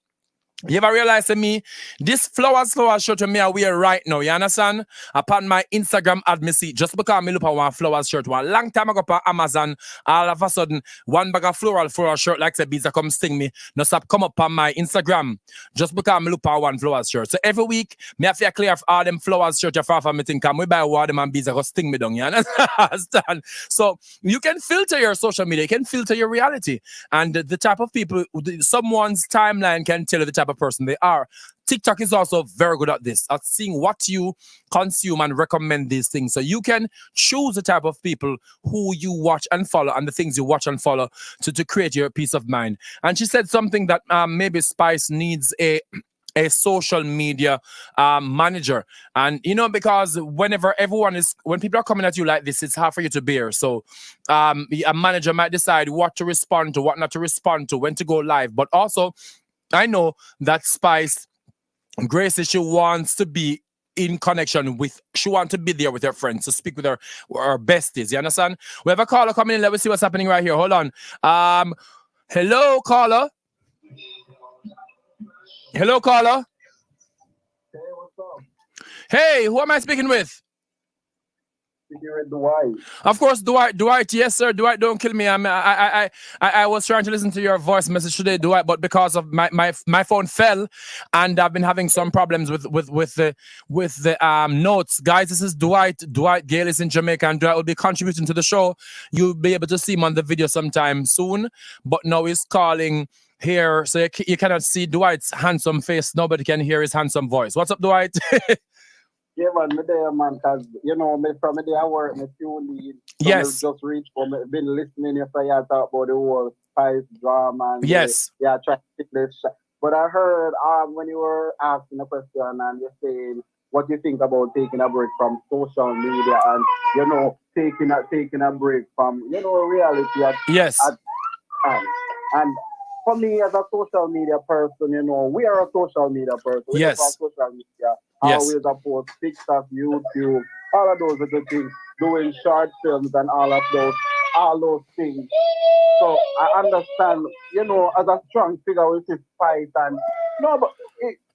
[SPEAKER 10] You ever realize to me, this flowers shirt to me I wear right now, you understand? Upon my Instagram ad me see, just because I look at one flowers shirt, one long time ago on Amazon, all of a sudden, one bag of floral shirt, like the bees come sting me, no stop come up on my Instagram, just because I look at one flowers shirt. So every week, me have to clear off all them flowers shirt for me think, we buy one of them and bees go sting me down, you understand? So you can filter your social media, you can filter your reality, and the type of people, someone's timeline can tell you the type of person they are. TikTok is also very good at this, at seeing what you consume and recommend these things. So you can choose the type of people who you watch and follow and the things you watch and follow to create your peace of mind. And she said something that maybe Spice needs a social media manager. And because when people are coming at you like this, it's hard for you to bear. So a manager might decide what to respond to, what not to respond to, when to go live. But also I know that Spice, Gracie, she wants to be in connection with, she wants to be there with her friends, to speak with her besties. You understand? We have a caller coming in. Let me see what's happening right here. Hold on. Hello, caller. Hello, caller.
[SPEAKER 5] Hey, what's up?
[SPEAKER 10] Hey, who am I speaking with?
[SPEAKER 5] Speaking with Dwight.
[SPEAKER 10] Of course, Dwight. Yes, sir. Dwight, don't kill me. I was trying to listen to your voice message today, Dwight, but because of my phone fell, and I've been having some problems with the notes. Guys, this is Dwight. Dwight Gale is in Jamaica, and Dwight will be contributing to the show. You'll be able to see him on the video sometime soon. But now he's calling here, so you cannot see Dwight's handsome face. Nobody can hear his handsome voice. What's up, Dwight?
[SPEAKER 5] Yeah, man, me there, man, because, me from the day I work, me few lead.
[SPEAKER 10] Yes.
[SPEAKER 5] Just reached for me, been listening if I talk about the whole Spice drama. And
[SPEAKER 10] yes.
[SPEAKER 5] Yeah, try to get this. But I heard when you were asking a question and you're saying what you think about taking a break from social media and, taking a break from, reality.
[SPEAKER 10] Yes.
[SPEAKER 5] And for me, as a social media person, we are a social media person. We
[SPEAKER 10] yes.
[SPEAKER 5] are social media.
[SPEAKER 10] Yes.
[SPEAKER 5] Always upload TikTok, YouTube, all of those little things, doing short films and all those things. So I understand, as a strong figure with this fight and but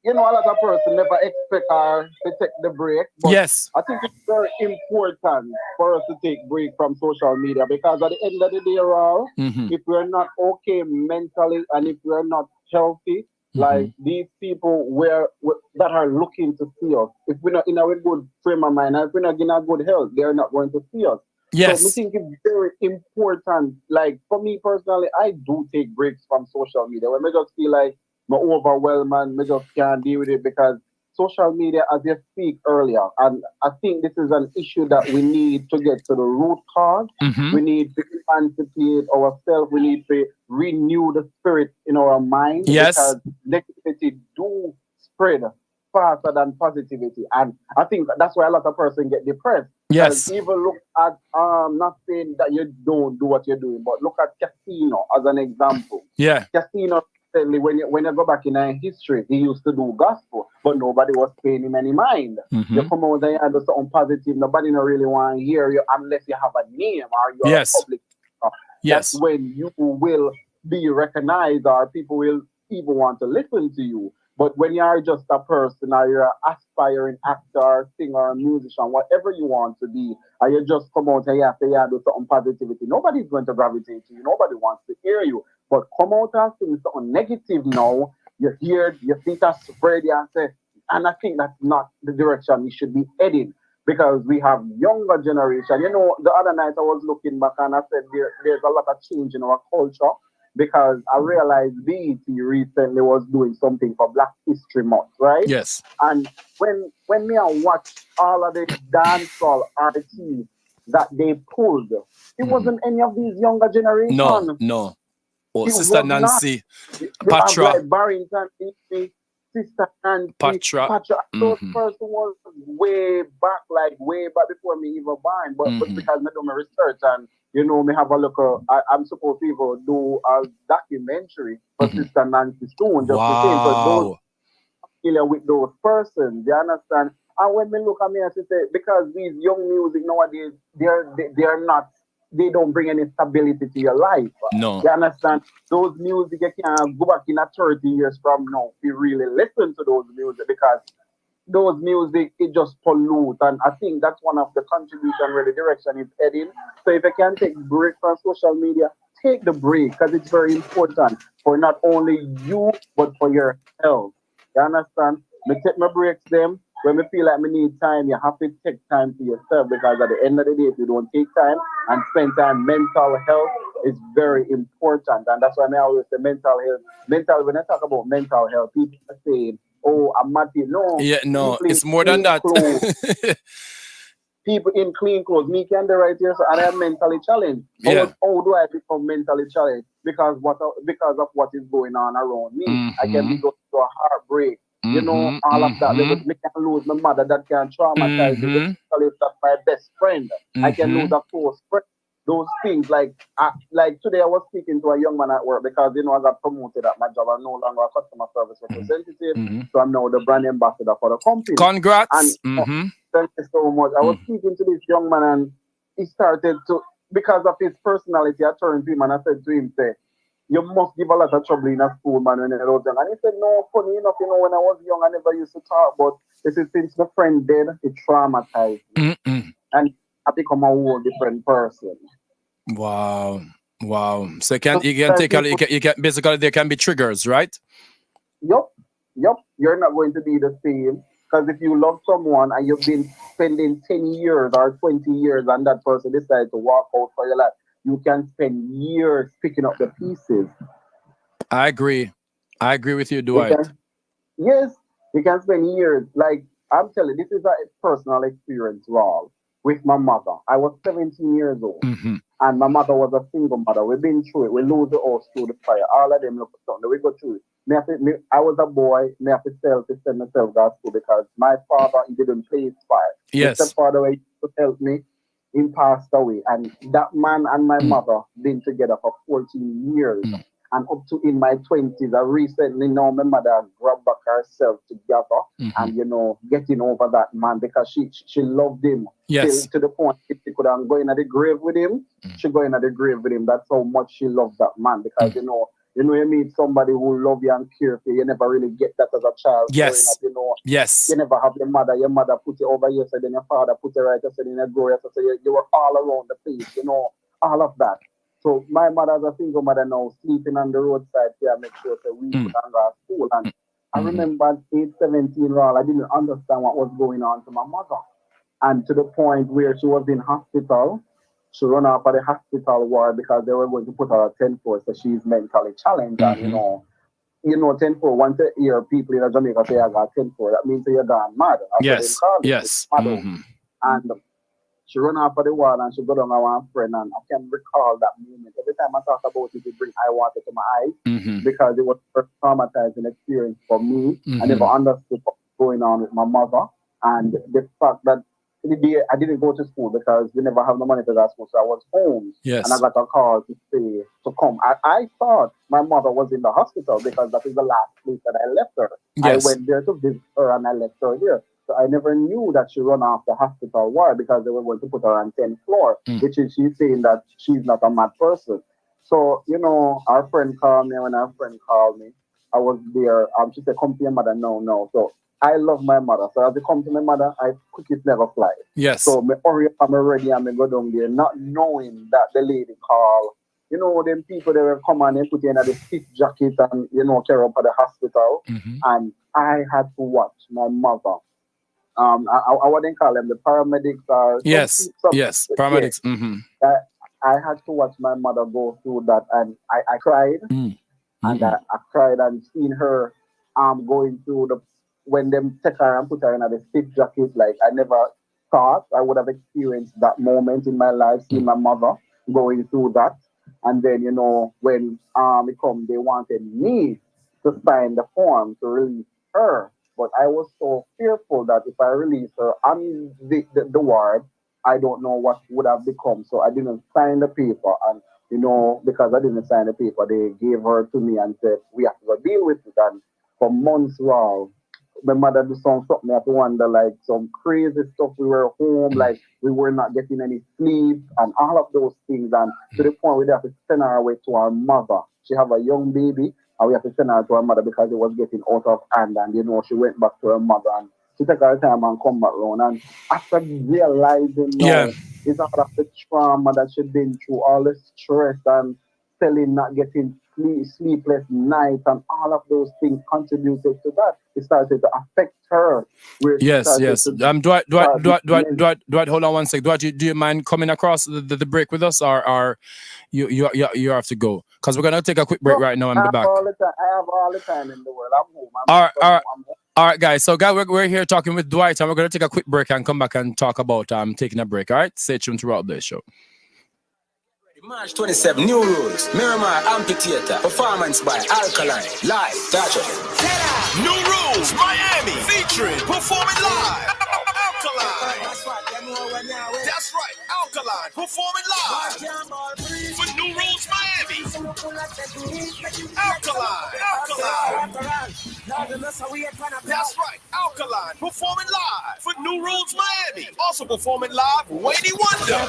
[SPEAKER 5] a lot of person never expect her to take the break. But
[SPEAKER 10] yes.
[SPEAKER 5] I think it's very important for us to take break from social media because at the end of the day, Raúl, if we're not okay mentally and if we're not healthy, like these people that are looking to see us, if we're not in a good frame of mind, if we're not in a good health, they're not going to see us.
[SPEAKER 10] Yes.
[SPEAKER 5] So I think it's very important. Like for me personally, I do take breaks from social media when I just feel like I'm overwhelmed and I just can't deal with it because social media, as you speak earlier, and I think this is an issue that we need to get to the root cause. We need to emancipate ourselves. We need to renew the spirit in our mind.
[SPEAKER 10] Yes.
[SPEAKER 5] Because negativity do spread faster than positivity. And I think that's why a lot of persons get depressed.
[SPEAKER 10] Yes.
[SPEAKER 5] Even look at, not saying that you don't do what you're doing, but look at casino as an example.
[SPEAKER 10] Yeah.
[SPEAKER 5] Casino, when you go back in history, he used to do gospel, but nobody was paying him any mind. You come out there and do something positive, nobody don't really want to hear you unless you have a name or you're a public.
[SPEAKER 10] Yes.
[SPEAKER 5] That's when you will be recognized or people will even want to listen to you. But when you are just a person or you're an aspiring actor, singer, musician, whatever you want to be, and you just come out and you have to do something positivity, nobody's going to gravitate to you. Nobody wants to hear you. But come out and say something negative now, you hear, you think that's spread, and say, and I think that's not the direction we should be heading because we have younger generation. You know, the other night I was looking back and I said there's a lot of change in our culture because I realized BET recently was doing something for Black History Month, right?
[SPEAKER 10] Yes.
[SPEAKER 5] And when me I watch all of the dancehall artists that they pulled, it wasn't any of these younger generation.
[SPEAKER 10] No. Oh,
[SPEAKER 5] It
[SPEAKER 10] Sister
[SPEAKER 5] was
[SPEAKER 10] Nancy,
[SPEAKER 5] not.
[SPEAKER 10] Patra.
[SPEAKER 5] Like Barrington, Sister Nancy,
[SPEAKER 10] Patra.
[SPEAKER 5] Those person was way back before me even born. But because I do my research and you know me have a look. I'm supposed to even do a documentary for Sister Nancy soon. Just the same. So those familiar with those persons, you understand? And when me look at me and say because these young music nowadays, they're not. They don't bring any stability to your life.
[SPEAKER 10] No.
[SPEAKER 5] You understand? Those music you can't go back in 30 years from now if you really listen to those music because those music it just pollute and I think that's one of the contribution where the direction is heading. So if you can take break from social media, take the break because it's very important for not only you but for your health. You understand? Me take my breaks them. When we feel like we need time, you have to take time for yourself because at the end of the day, if you don't take time and spend time, mental health is very important. And that's why I always say mental health. When I talk about mental health, people are saying, oh, I'm mad. No.
[SPEAKER 10] Yeah, no, it's more than that.
[SPEAKER 5] People in clean clothes, me can do right here, so I am mentally challenged.
[SPEAKER 10] Yeah.
[SPEAKER 5] How do I become mentally challenged? Because of what is going on around me. I can be going through a heartbreak. You know, all of that. Me can lose my mother that can traumatize me. That's my best friend. I can lose a close friend. Those things, like today I was speaking to a young man at work because, you know, I got promoted at my job. I'm no longer a customer service representative. So I'm now the brand ambassador for the company.
[SPEAKER 10] Congrats.
[SPEAKER 5] And thank you so much. I was speaking to this young man and he started to, because of his personality, I turned to him and I said to him, say, you must give a lot of trouble in a school, man, when you're young. And he said, no, funny enough, you know, when I was young, I never used to talk, but this is since my friend dead, it traumatized me. And I become a whole different person.
[SPEAKER 10] Wow. So you can basically there can be triggers, right?
[SPEAKER 5] Yup. You're not going to be the same. Because if you love someone and you've been spending 10 years or 20 years and that person decides to walk out for your life, you can spend years picking up the pieces.
[SPEAKER 10] I agree with you, Dwight.
[SPEAKER 5] Yes, you can spend years. Like, I'm telling you, this is a personal experience, Raúl, with my mother. I was 17 years old, and my mother was a single mother. We've been through it. We lose the house through the fire. All of them look for something. We go through it. I was a boy. I have to send myself to school because my father, he didn't pay his fire.
[SPEAKER 10] Yes.
[SPEAKER 5] My father used to help me. He passed away, and that man and my mother been together for 14 years. And up to in my 20s, I recently know my mother grabbed back herself together and, you know, getting over that man because she loved him.
[SPEAKER 10] Yes.
[SPEAKER 5] To the point if she could go in at the grave with him, she go in at the grave with him. That's how much she loved that man because, you meet somebody who love you and care for you. You never really get that as a child.
[SPEAKER 10] Yes.
[SPEAKER 5] Growing up,
[SPEAKER 10] Yes.
[SPEAKER 5] You never have your mother put you over here, so then your father put you right, so then you grow, so you were all around the place, all of that. So my mother, as a single mother now, sleeping on the roadside here, make sure that we could go to school. And I remember at age 17, I didn't understand what was going on to my mother. And to the point where she was in hospital, she ran off at the hospital ward because they were going to put her at 10-4, so she's mentally challenged. And, 10-4, once a year, people in Jamaica say, I got 10-4, that means you're gone mad.
[SPEAKER 10] Yes.
[SPEAKER 5] And she ran off of the wall and she got on our friend, and I can recall that moment. Every time I talk about it, it brings eye water to my eyes because it was a traumatizing experience for me. I never understood what was going on with my mother, and the fact that I didn't go to school because we never have the money to go to school, so I was home.
[SPEAKER 10] Yes.
[SPEAKER 5] And I got a call to say to come. I thought my mother was in the hospital because that is the last place that I left her.
[SPEAKER 10] Yes.
[SPEAKER 5] I went there to visit her and I left her there. So I never knew that she ran off the hospital ward because they were going to put her on 10th floor, which is she's saying that she's not a mad person. So, our friend called me when our friend called me. I was there. She said, come to your mother. No. So I love my mother. So as I come to my mother, I cookies never fly.
[SPEAKER 10] Yes.
[SPEAKER 5] So me hurry up, I'm ready, and me go down there, not knowing that the lady called. You know, them people that will come and they put you in the stiff jacket and, carry up at the hospital.
[SPEAKER 10] Mm-hmm.
[SPEAKER 5] And I had to watch my mother. I wouldn't call them the paramedics or
[SPEAKER 10] yes, paramedics.
[SPEAKER 5] Yeah.
[SPEAKER 10] Mm-hmm.
[SPEAKER 5] I had to watch my mother go through that, and I cried, and I cried and seeing her going through when them take her and put her in the stiff jacket. Like I never thought I would have experienced that moment in my life, seeing my mother going through that. And then when it come, they wanted me to sign the form to release her. But I was so fearful that if I release her on the ward, I don't know what would have become. So I didn't sign the paper. And, because I didn't sign the paper, they gave her to me and said, we have to go deal with it. And for months, my mother did something. I have to wonder, like, some crazy stuff. We were home, like, we were not getting any sleep and all of those things. And to the point where we have to send her away to her mother. She have a young baby. And we have to send her to her mother because it was getting out of hand. And, she went back to her mother. And she took her time and come back around. And after realizing it's all of the trauma that she'd been through, all the stress and not getting sleepless nights and all of those things contributed to that. It started to affect her.
[SPEAKER 10] Yes. Dwight, hold on one sec. Dwight, do you mind coming across the break with us, or you have to go? Because we're gonna take a quick break right now and be back.
[SPEAKER 5] I have all the time in the world. I'm home.
[SPEAKER 10] All right, guys. So, guys, we're here talking with Dwight, and we're gonna take a quick break and come back and talk about taking a break. All right, stay tuned throughout the show.
[SPEAKER 18] March 27, new rules. Miramar Amphitheater. Performance by Alkaline. Live. Touch it.
[SPEAKER 4] New rules, Miami. Featuring Performing Live. Alkaline. That's right. Alkaline. Performing live. For New Rules, Miami. Alkaline. That's right. Alkaline. Performing live. For New Rules, Miami. Also performing live, Wayne Wonder.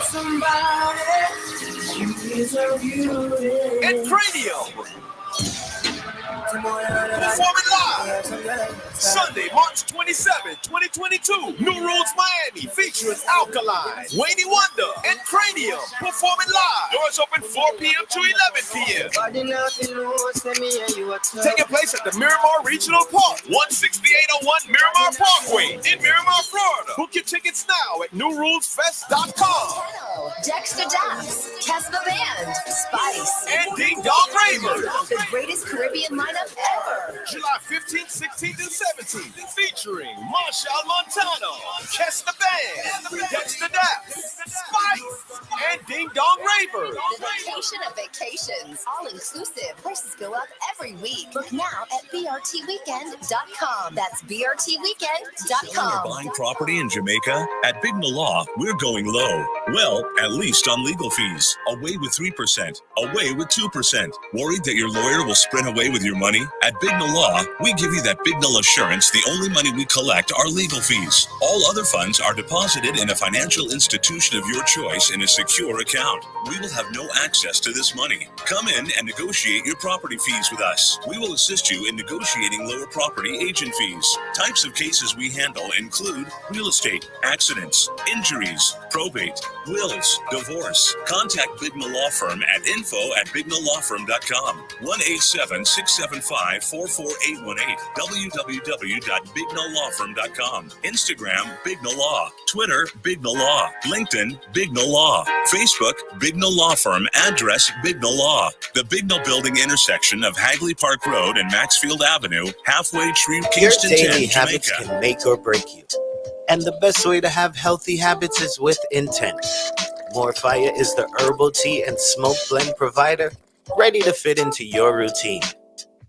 [SPEAKER 4] And Cranium. Performing live Sunday, March 27, 2022. New Rules Miami featuring Alkaline, Wayne Wonder, and Cranium. Performing live. Doors open 4 p.m. to 11 p.m. Taking place at the Miramar Regional Park, 16801 Miramar Parkway in Miramar, Florida. Book your tickets now at newrulesfest.com.
[SPEAKER 3] Dexter Daps, Casper Band, Spice,
[SPEAKER 4] and Ding Dong Raver.
[SPEAKER 3] The greatest Caribbean lineup ever.
[SPEAKER 4] July 15th, 16th, and 17th. Featuring Marshall Montano, Casper Band, Dexter Daps, Spice, and Ding Dong Raver.
[SPEAKER 3] The vacation of vacations. All inclusive. Prices go up every week. Book now at brtweekend.com. That's brtweekend.com.
[SPEAKER 2] Selling or buying property in Jamaica? At Big Law, we're going low. Well, at least on legal fees. Away with 3%. Away with 2%. Worried that your lawyer will sprint away with your money? At Big Law, we give you that Big assurance the only money we collect are legal fees. All other funds are deposited in a financial institution of your choice in a secure account. We will have no access to this money. Come in and negotiate your property fees with us. We will assist you in negotiating lower property agent fees. Types of cases we handle include real estate, accidents, injuries, probate, wills, divorce. Contact Bigna Law Firm at info@bignalawfirm.com. 1-877-675-44818. www.bignalawfirm.com. Instagram, Bigna Law. Twitter, Bigna Law. LinkedIn, Bigna Law. Facebook, Bigna Law Firm. Address, Bigna Law. The Bigna Building intersection of Hagley Park Road and Maxfield Avenue, halfway through Kingston,
[SPEAKER 11] Your daily
[SPEAKER 2] 10,
[SPEAKER 11] habits
[SPEAKER 2] Jamaica.
[SPEAKER 11] can make or break you. And the best way to have healthy habits is with intent. More Fire is the herbal tea and smoke blend provider ready to fit into your routine.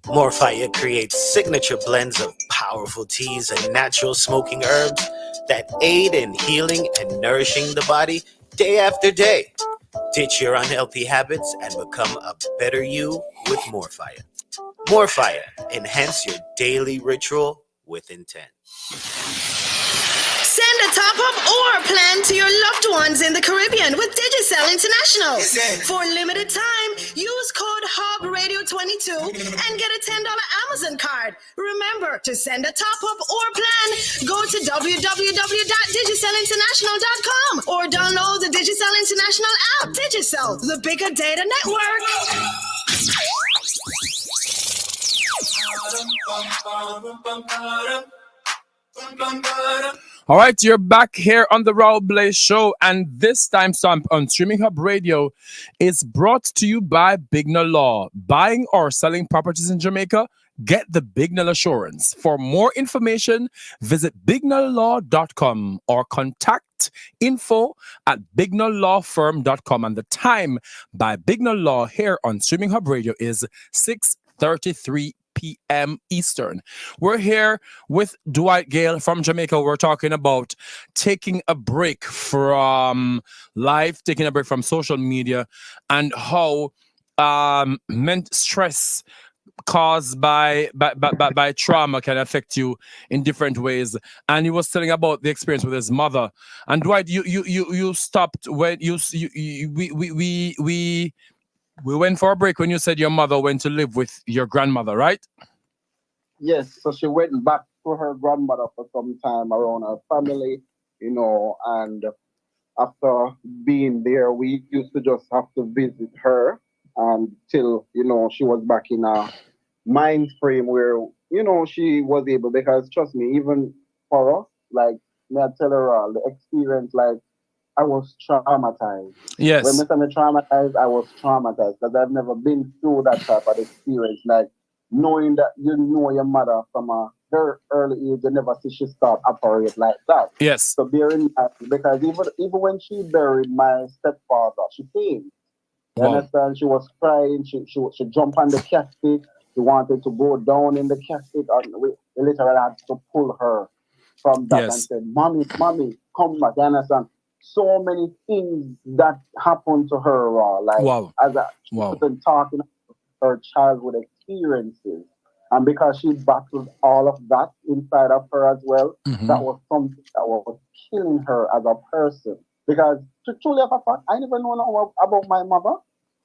[SPEAKER 11] More Fire creates signature blends of powerful teas and natural smoking herbs that aid in healing and nourishing the body day after day. Ditch your unhealthy habits and become a better you with More Fire. More Fire. Enhance your daily ritual with intent.
[SPEAKER 7] Send a top-up or plan to your loved ones in the Caribbean with Digicel International. For limited time, use code HUBB Radio 22 and get a $10 Amazon card. Remember to send a top-up or plan. Go to www.digicelinternational.com or download the Digicel International app. Digicel, the bigger data network.
[SPEAKER 10] All right, you're back here on the Raúl Blaze Show, and this time stamp on Streaming Hub Radio is brought to you by Bignell Law. Buying or selling properties in Jamaica? Get the Bignell Assurance. For more information, visit bignelllaw.com or contact info@bignelllawfirm.com. And the time by Bignell Law here on Streaming Hub Radio is 6:33 p.m. Eastern. We're here with Dwight Gale from Jamaica. We're talking about taking a break from life, taking a break from social media, and how stress caused by trauma can affect you in different ways. And he was telling about the experience with his mother. And Dwight, you stopped when we went for a break when you said your mother went to live with your grandmother, right?
[SPEAKER 5] Yes, so she went back to her grandmother for some time around her family, and after being there, we used to just have to visit her until, she was back in a mind frame where, she was able, because trust me, even for us, like, may I tell her all, the experience, like, I was traumatized.
[SPEAKER 10] Yes.
[SPEAKER 5] When I say traumatized, I was traumatized because I've never been through that type of experience. Like knowing that you know your mother from a very early age, you never see she start operate like that.
[SPEAKER 10] Yes.
[SPEAKER 5] So bear in mind, because even when she buried my stepfather, she came. You understand? She was crying. She jumped on the casket. She wanted to go down in the casket, and we literally had to pull her from that and said, "Mommy, come back." You understand? So many things that happened to her, as she wasn't talking about her childhood experiences. And because she battled all of that inside of her as well, that was something that was killing her as a person. Because to truly have a fact, I never know about my mother.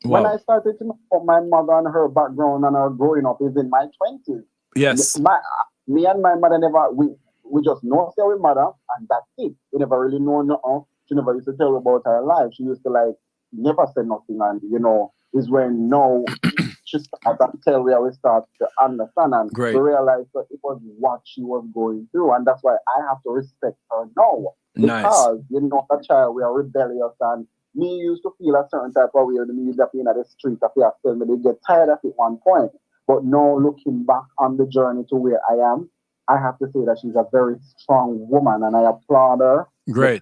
[SPEAKER 5] When I started to know about my mother and her background and her growing up is in my 20s.
[SPEAKER 10] Yes.
[SPEAKER 5] Me and my mother we just know our mother and that's it. We never really know nothing. She never used to tell about her life. She used to never say nothing, and is when now she started to tell where we start to understand and to realize that it was what she was going through, and that's why I have to respect her now. Because a child, we are rebellious, and me used to feel a certain type of way when me used to be in the street. I feel me they get tired of it one point, but now looking back on the journey to where I am, I have to say that she's a very strong woman, and I applaud her.
[SPEAKER 10] Great.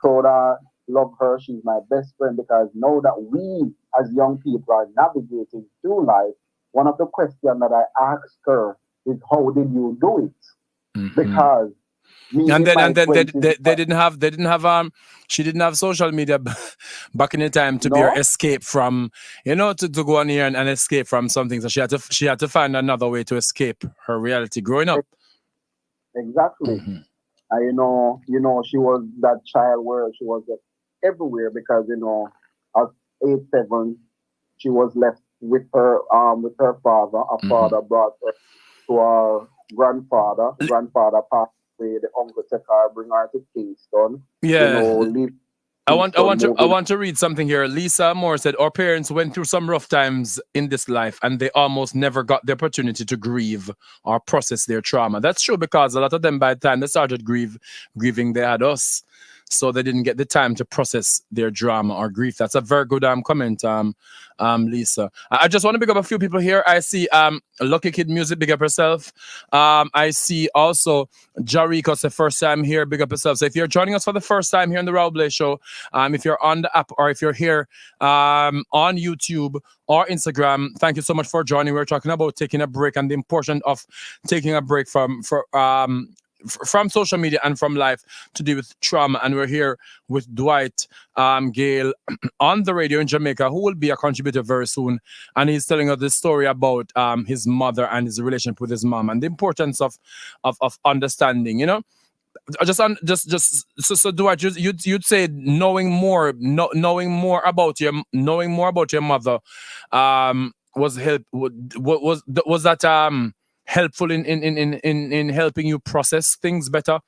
[SPEAKER 5] Love her. She's my best friend, because now that we as young people are navigating through life, one of the questions that I asked her is, how did you do it? Because she didn't have social media back in the time to be her escape from, to go on here and escape from something. So she had to find another way to escape her reality growing up. Exactly. And she was that child where she was everywhere, because at 8-7 she was left with her father. Her father brought her to her grandfather. Grandfather passed away. The uncle took her, bring her to Kingston.
[SPEAKER 10] I want to read something here. Lisa Moore said, our parents went through some rough times in this life and they almost never got the opportunity to grieve or process their trauma. That's true, because a lot of them, by the time they started grieving, they had us. So they didn't get the time to process their drama or grief. That's a very good comment, Lisa. I just want to pick up a few people here. I see Lucky Kid Music, big up herself. I see also Jariko's the first time here, big up herself. So if you're joining us for the first time here on the Raúl Blaze Show, if you're on the app or if you're here on YouTube or Instagram, thank you so much for joining. We're talking about taking a break and the importance of taking a break from social media and from life to deal with trauma. And we're here with Dwight Gale on the radio in Jamaica, who will be a contributor very soon. And he's telling us this story about his mother and his relationship with his mom and the importance of understanding, So do I just you'd say knowing more about your mother was that helpful in helping you process things better?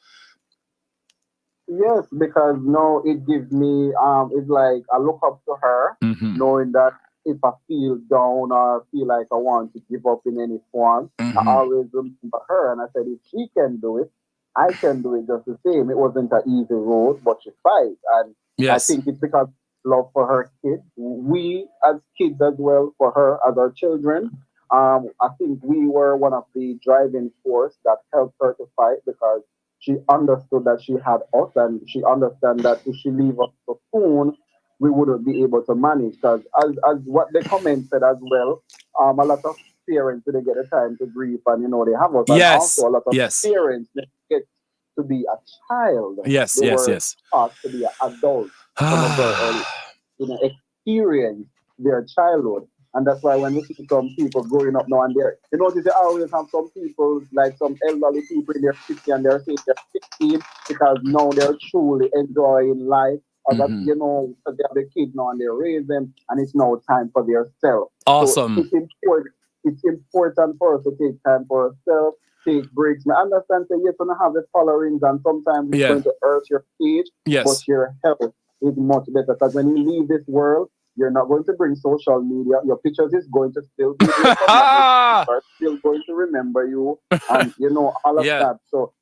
[SPEAKER 5] Yes, because no, it gives me it's like I look up to her, knowing that if I feel down or feel like I want to give up in any form, I always remember her, and I said if she can do it, I can do it just the same. It wasn't an easy road, but she fight, and I think it's because love for her kids. We as kids as well for her as our children. I think we were one of the driving force that helped her to fight because she understood that she had us, and she understand that if she leave us so soon, we wouldn't be able to manage. Because as what the comment said as well, a lot of parents didn't get the time to grieve, and they have us. And also a lot of parents didn't get to be a child. They were taught to be an adult. Some of them experience their childhood. And that's why when you see some people growing up now and there, you notice they always have some people, like some elderly people in their 50 and they're saying they're 16 because now they're truly enjoying life. Or that, they have the kids now and they raise them, and it's now time for their self.
[SPEAKER 10] Awesome.
[SPEAKER 5] So it's important for us to take time for ourselves, take breaks. I understand that you're going to have the followings, and sometimes it's going to hurt your age, but your health is much better. Because when you leave this world, you're not going to bring social media. Your pictures is going to still be there. Are still going to remember you, and all of that. So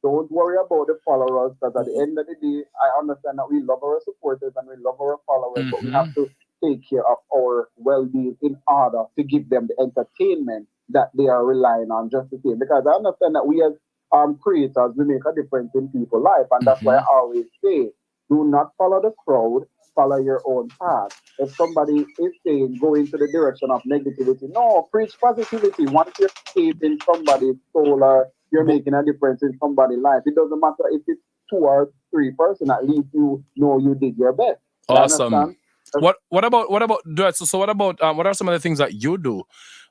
[SPEAKER 5] don't worry about the followers, because at the end of the day, I understand that we love our supporters and we love our followers, but we have to take care of our well-being in order to give them the entertainment that they are relying on just the same. Because I understand that we as creators, we make a difference in people's life, and that's why I always say, do not follow the crowd. Follow your own path. If somebody is saying go into the direction of negativity, no, preach positivity. Once you're saving somebody's soul or you're making a difference in somebody's life, it doesn't matter if it's 2 or 3 person. At least you know you did your best.
[SPEAKER 10] Awesome. What about so what about what are some of the things that you do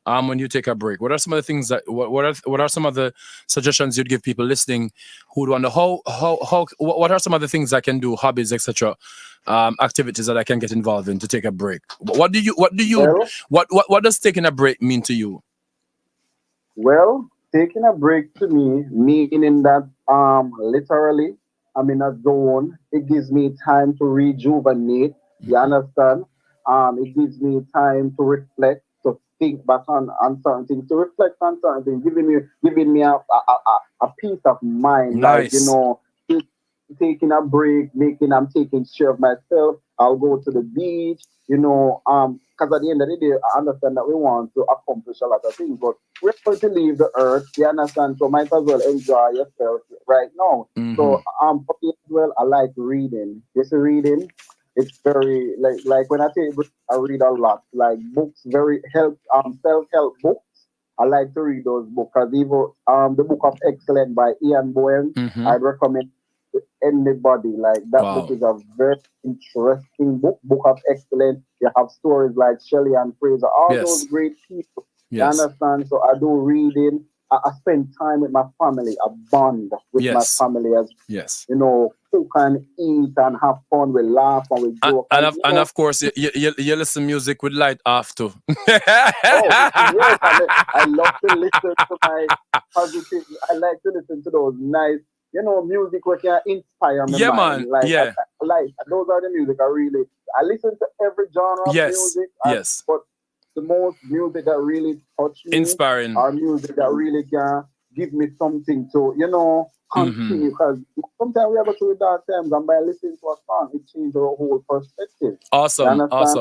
[SPEAKER 10] when you take a break? What are some of the things that what are some of the suggestions you'd give people listening who do wonder what are some of the things I can do, hobbies, etc., activities that I can get involved in to take a break? What does taking a break mean to you?
[SPEAKER 5] Well, taking a break to me, meaning that literally I'm in a zone. It gives me time to rejuvenate. You understand? It gives me time to reflect, to think back on certain things, to reflect on certain things, giving me a peace of mind.
[SPEAKER 10] Nice.
[SPEAKER 5] Like, taking a break, I'm taking care of myself. I'll go to the beach, because at the end of the day, I understand that we want to accomplish a lot of things, but we're going to leave the earth, you understand? So might as well enjoy yourself right now. So for me as well, I like reading. Just reading. It's very like when I take breaks, I read a lot, like books, very self-help books. I like to read those books, because even the Book of Excellence by Ian Boehm, I'd recommend to anybody. Like that book is a very interesting book. Book of Excellence. You have stories like Shelley and Fraser, all those great people. You understand? So I do reading. I spend time with my family. I bond with my family as cook and eat and have fun. We laugh and we joke.
[SPEAKER 10] And of course, you listen music with light off too.
[SPEAKER 5] I love to listen to my positive. I like to listen to those nice, music where can inspire me.
[SPEAKER 10] Yeah, man.
[SPEAKER 5] I like those are the music I listen to every genre of music. But the most music that really touch me,
[SPEAKER 10] inspiring,
[SPEAKER 5] are music that really can give me something to, continue. Because sometimes we have to through dark times, and by listening to a song, it changes our whole perspective.
[SPEAKER 10] Awesome.
[SPEAKER 5] Those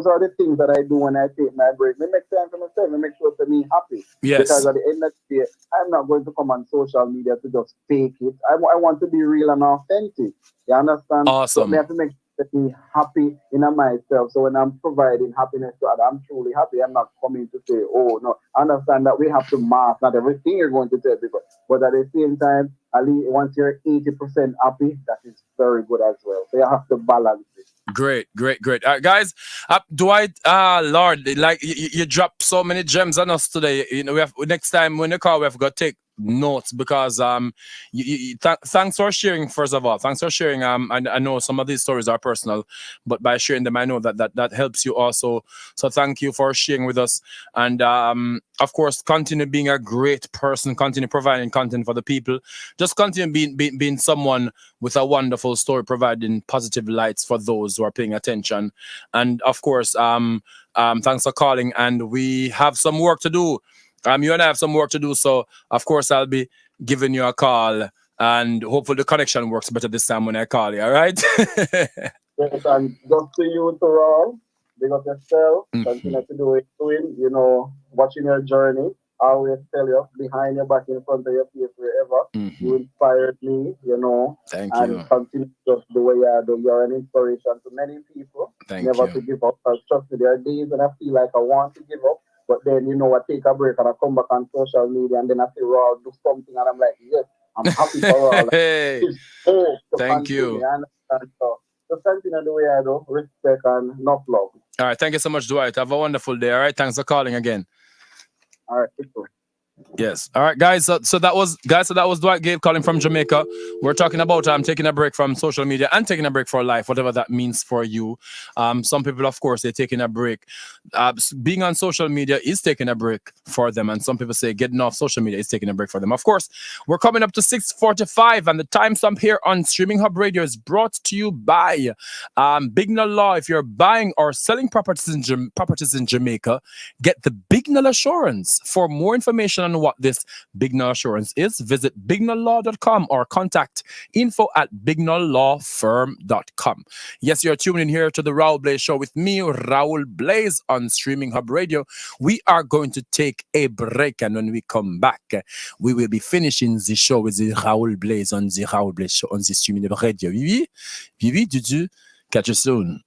[SPEAKER 5] are the things that I do when I take my break. I make time for myself. I make sure to be happy. Because at the end of the day, I'm not going to come on social media to just fake it. I want to be real and authentic. You understand?
[SPEAKER 10] Awesome.
[SPEAKER 5] So I have to make me happy in myself. So when I'm providing happiness to others, I'm truly happy. I'm not coming to say, oh no. I understand that we have to mask not everything you're going to tell people, but at the same time, at least once you're 80% happy, that is very good as well. So you have to balance it.
[SPEAKER 10] Great. Guys, Dwight, Lord, like you dropped so many gems on us today. We have next time when you call, we have got to take notes because thanks for sharing. First of all, thanks for sharing. I know some of these stories are personal, but by sharing them, I know that helps you also. So thank you for sharing with us, and of course, continue being a great person. Continue providing content for the people. Just continue being someone with a wonderful story, providing positive lights for those who are paying attention. And of course, thanks for calling. And we have some work to do. You and I have some work to do. So of course, I'll be giving you a call, and hopefully the connection works better this time when I call you. All right.
[SPEAKER 5] Yes, and just to you, to Raúl, big up yourself. Continue to do it, doing, watching your journey. I always tell you, behind your back, in front of your face, wherever. You inspired me,
[SPEAKER 10] Thank
[SPEAKER 5] and
[SPEAKER 10] you.
[SPEAKER 5] continue just the way you do. You're an inspiration to many people. Never to give up. Because trust me, there are days when I feel like I want to give up, but then, I take a break and I come back on social media and then I see Raúl do something and I'm like, yes, I'm happy for Raúl.
[SPEAKER 10] Hey, thank you.
[SPEAKER 5] So just continue the way I do. Respect and enough love.
[SPEAKER 10] All right. Thank you so much, Dwight. Have a wonderful day. All right. Thanks for calling again.
[SPEAKER 5] All right. Good.
[SPEAKER 10] Yes. All right, guys. So that was Dwight Gave calling from Jamaica. We're talking about taking a break from social media and taking a break for life, whatever that means for you. Some people, of course, they're taking a break. Being on social media is taking a break for them, and some people say getting off social media is taking a break for them. Of course, we're coming up to 6:45, and the time stamp here on Streaming Hub Radio is brought to you by Bignell Law. If you're buying or selling properties in Jamaica, get the Bignell Assurance. For more information on what this Bignell Assurance is, visit bignelllaw.com or contact info@bignelllawfirm.com. Yes, you're tuning in here to the Raúl Blaze Show with me, Raúl Blaze, on Streaming Hub Radio. We are going to take a break, and when we come back, we will be finishing the show with the Raúl Blaze on the Raúl Blaze Show on the Streaming Hub Radio. Vivi, Dudu, catch you soon.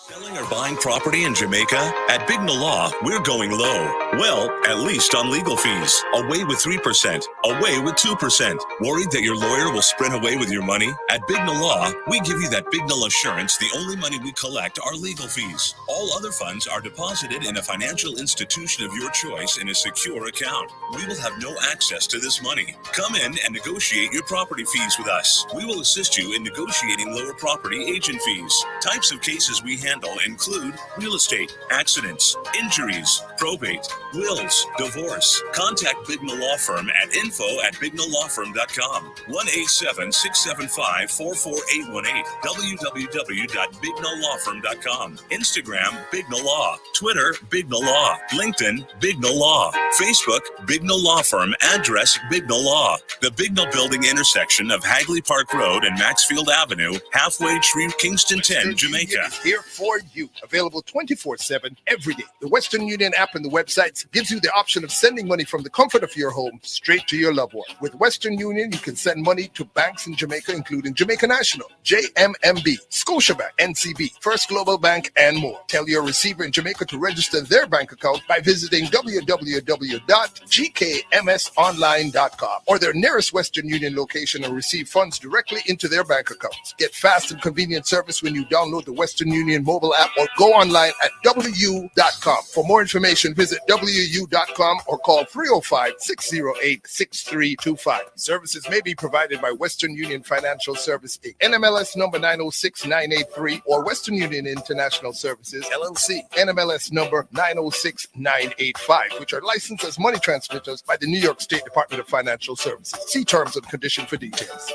[SPEAKER 2] Selling or buying property in Jamaica? At Bignell Law, we're going low. Well, at least on legal fees. Away with 3%. Away with 2%. Worried that your lawyer will sprint away with your money? At Bignell Law, we give you that Bignell Assurance. The only money we collect are legal fees. All other funds are deposited in a financial institution of your choice in a secure account. We will have no access to this money. Come in and negotiate your property fees with us. We will assist you in negotiating lower property agent fees. Types of cases we handle include real estate, accidents, injuries, probate, wills, divorce. Contact Bignell Law Firm at info@bignelllawfirm.com. 1-877-675-44818. www.bignelllawfirm.com. Instagram, Bignell Law. Twitter, Bignell Law. LinkedIn, Bignell Law. Facebook, Bignell Law Firm. Address, Bignell Law. The Bignell Building intersection of Hagley Park Road and Maxfield Avenue, halfway through Kingston 10, Jamaica.
[SPEAKER 1] Here for you. Available 24/7 every day. The Western Union app and the websites gives you the option of sending money from the comfort of your home straight to your loved one. With Western Union, you can send money to banks in Jamaica, including Jamaica National, JMMB, Scotiabank, NCB, First Global Bank, and more. Tell your receiver in Jamaica to register their bank account by visiting www.gkmsonline.com or their nearest Western Union location and receive funds directly into their bank accounts. Get fast and convenient service when you download the Western Union mobile app or go online at wu.com. For more information, visit wu.com or call 305-608-6325. Services may be provided by Western Union Financial Service Inc., NMLS number 906983, or Western Union International Services LLC, NMLS number 906985, which are licensed as money transmitters by the New York State Department of Financial Services. See terms and conditions for details.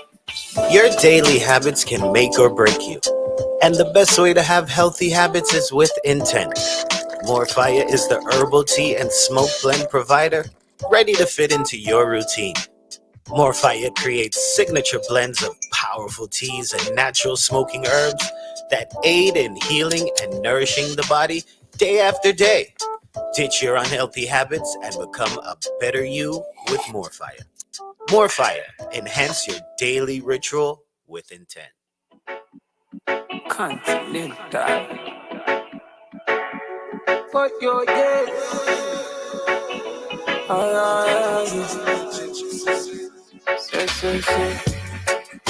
[SPEAKER 11] Your daily habits can make or break you. And the best way to have healthy habits is with intent. More Fire is the herbal tea and smoke blend provider, ready to fit into your routine. More Fire creates signature blends of powerful teas and natural smoking herbs that aid in healing and nourishing the body day after day. Ditch your unhealthy habits and become a better you with More Fire. More Fire. Enhance your daily ritual with intent.
[SPEAKER 8] Continental. For your day.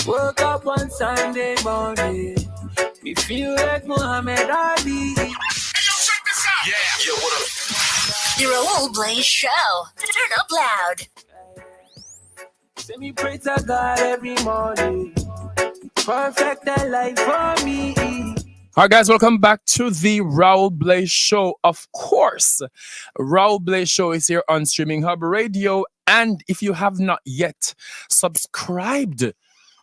[SPEAKER 8] Woke up one Sunday morning. Me feel like Muhammad Ali. Hey, yo, check this out.
[SPEAKER 6] Yeah, what up?
[SPEAKER 3] The Raúl Blaze Show. Turn up loud.
[SPEAKER 8] Let me pray to God every morning. Perfect that life for me.
[SPEAKER 10] All right, guys, welcome back to the Raúl Blaze Show. Of course, Raúl Blaze Show is here on Streaming Hub Radio. And if you have not yet subscribed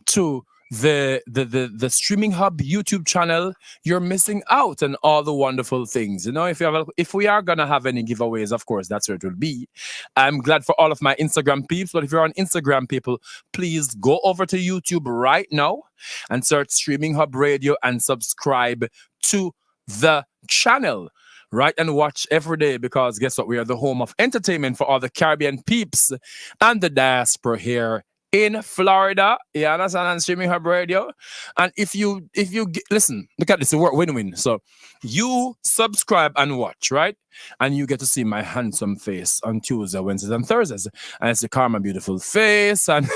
[SPEAKER 10] to the Streaming Hub YouTube channel, you're missing out on all the wonderful things. You know, if we are gonna have any giveaways, of course, that's where it will be. I'm glad for all of my Instagram peeps, but if you're on Instagram, people, please go over to YouTube right now and search Streaming Hub Radio and subscribe to the channel. Right, and watch every day, because guess what? We are the home of entertainment for all the Caribbean peeps and the diaspora here in Florida. You understand? On Streaming Hub Radio. And if you listen, look at this, it work win-win. So you subscribe and watch, right? And you get to see my handsome face on Tuesday, Wednesdays, and Thursdays. And it's the Karma beautiful face. And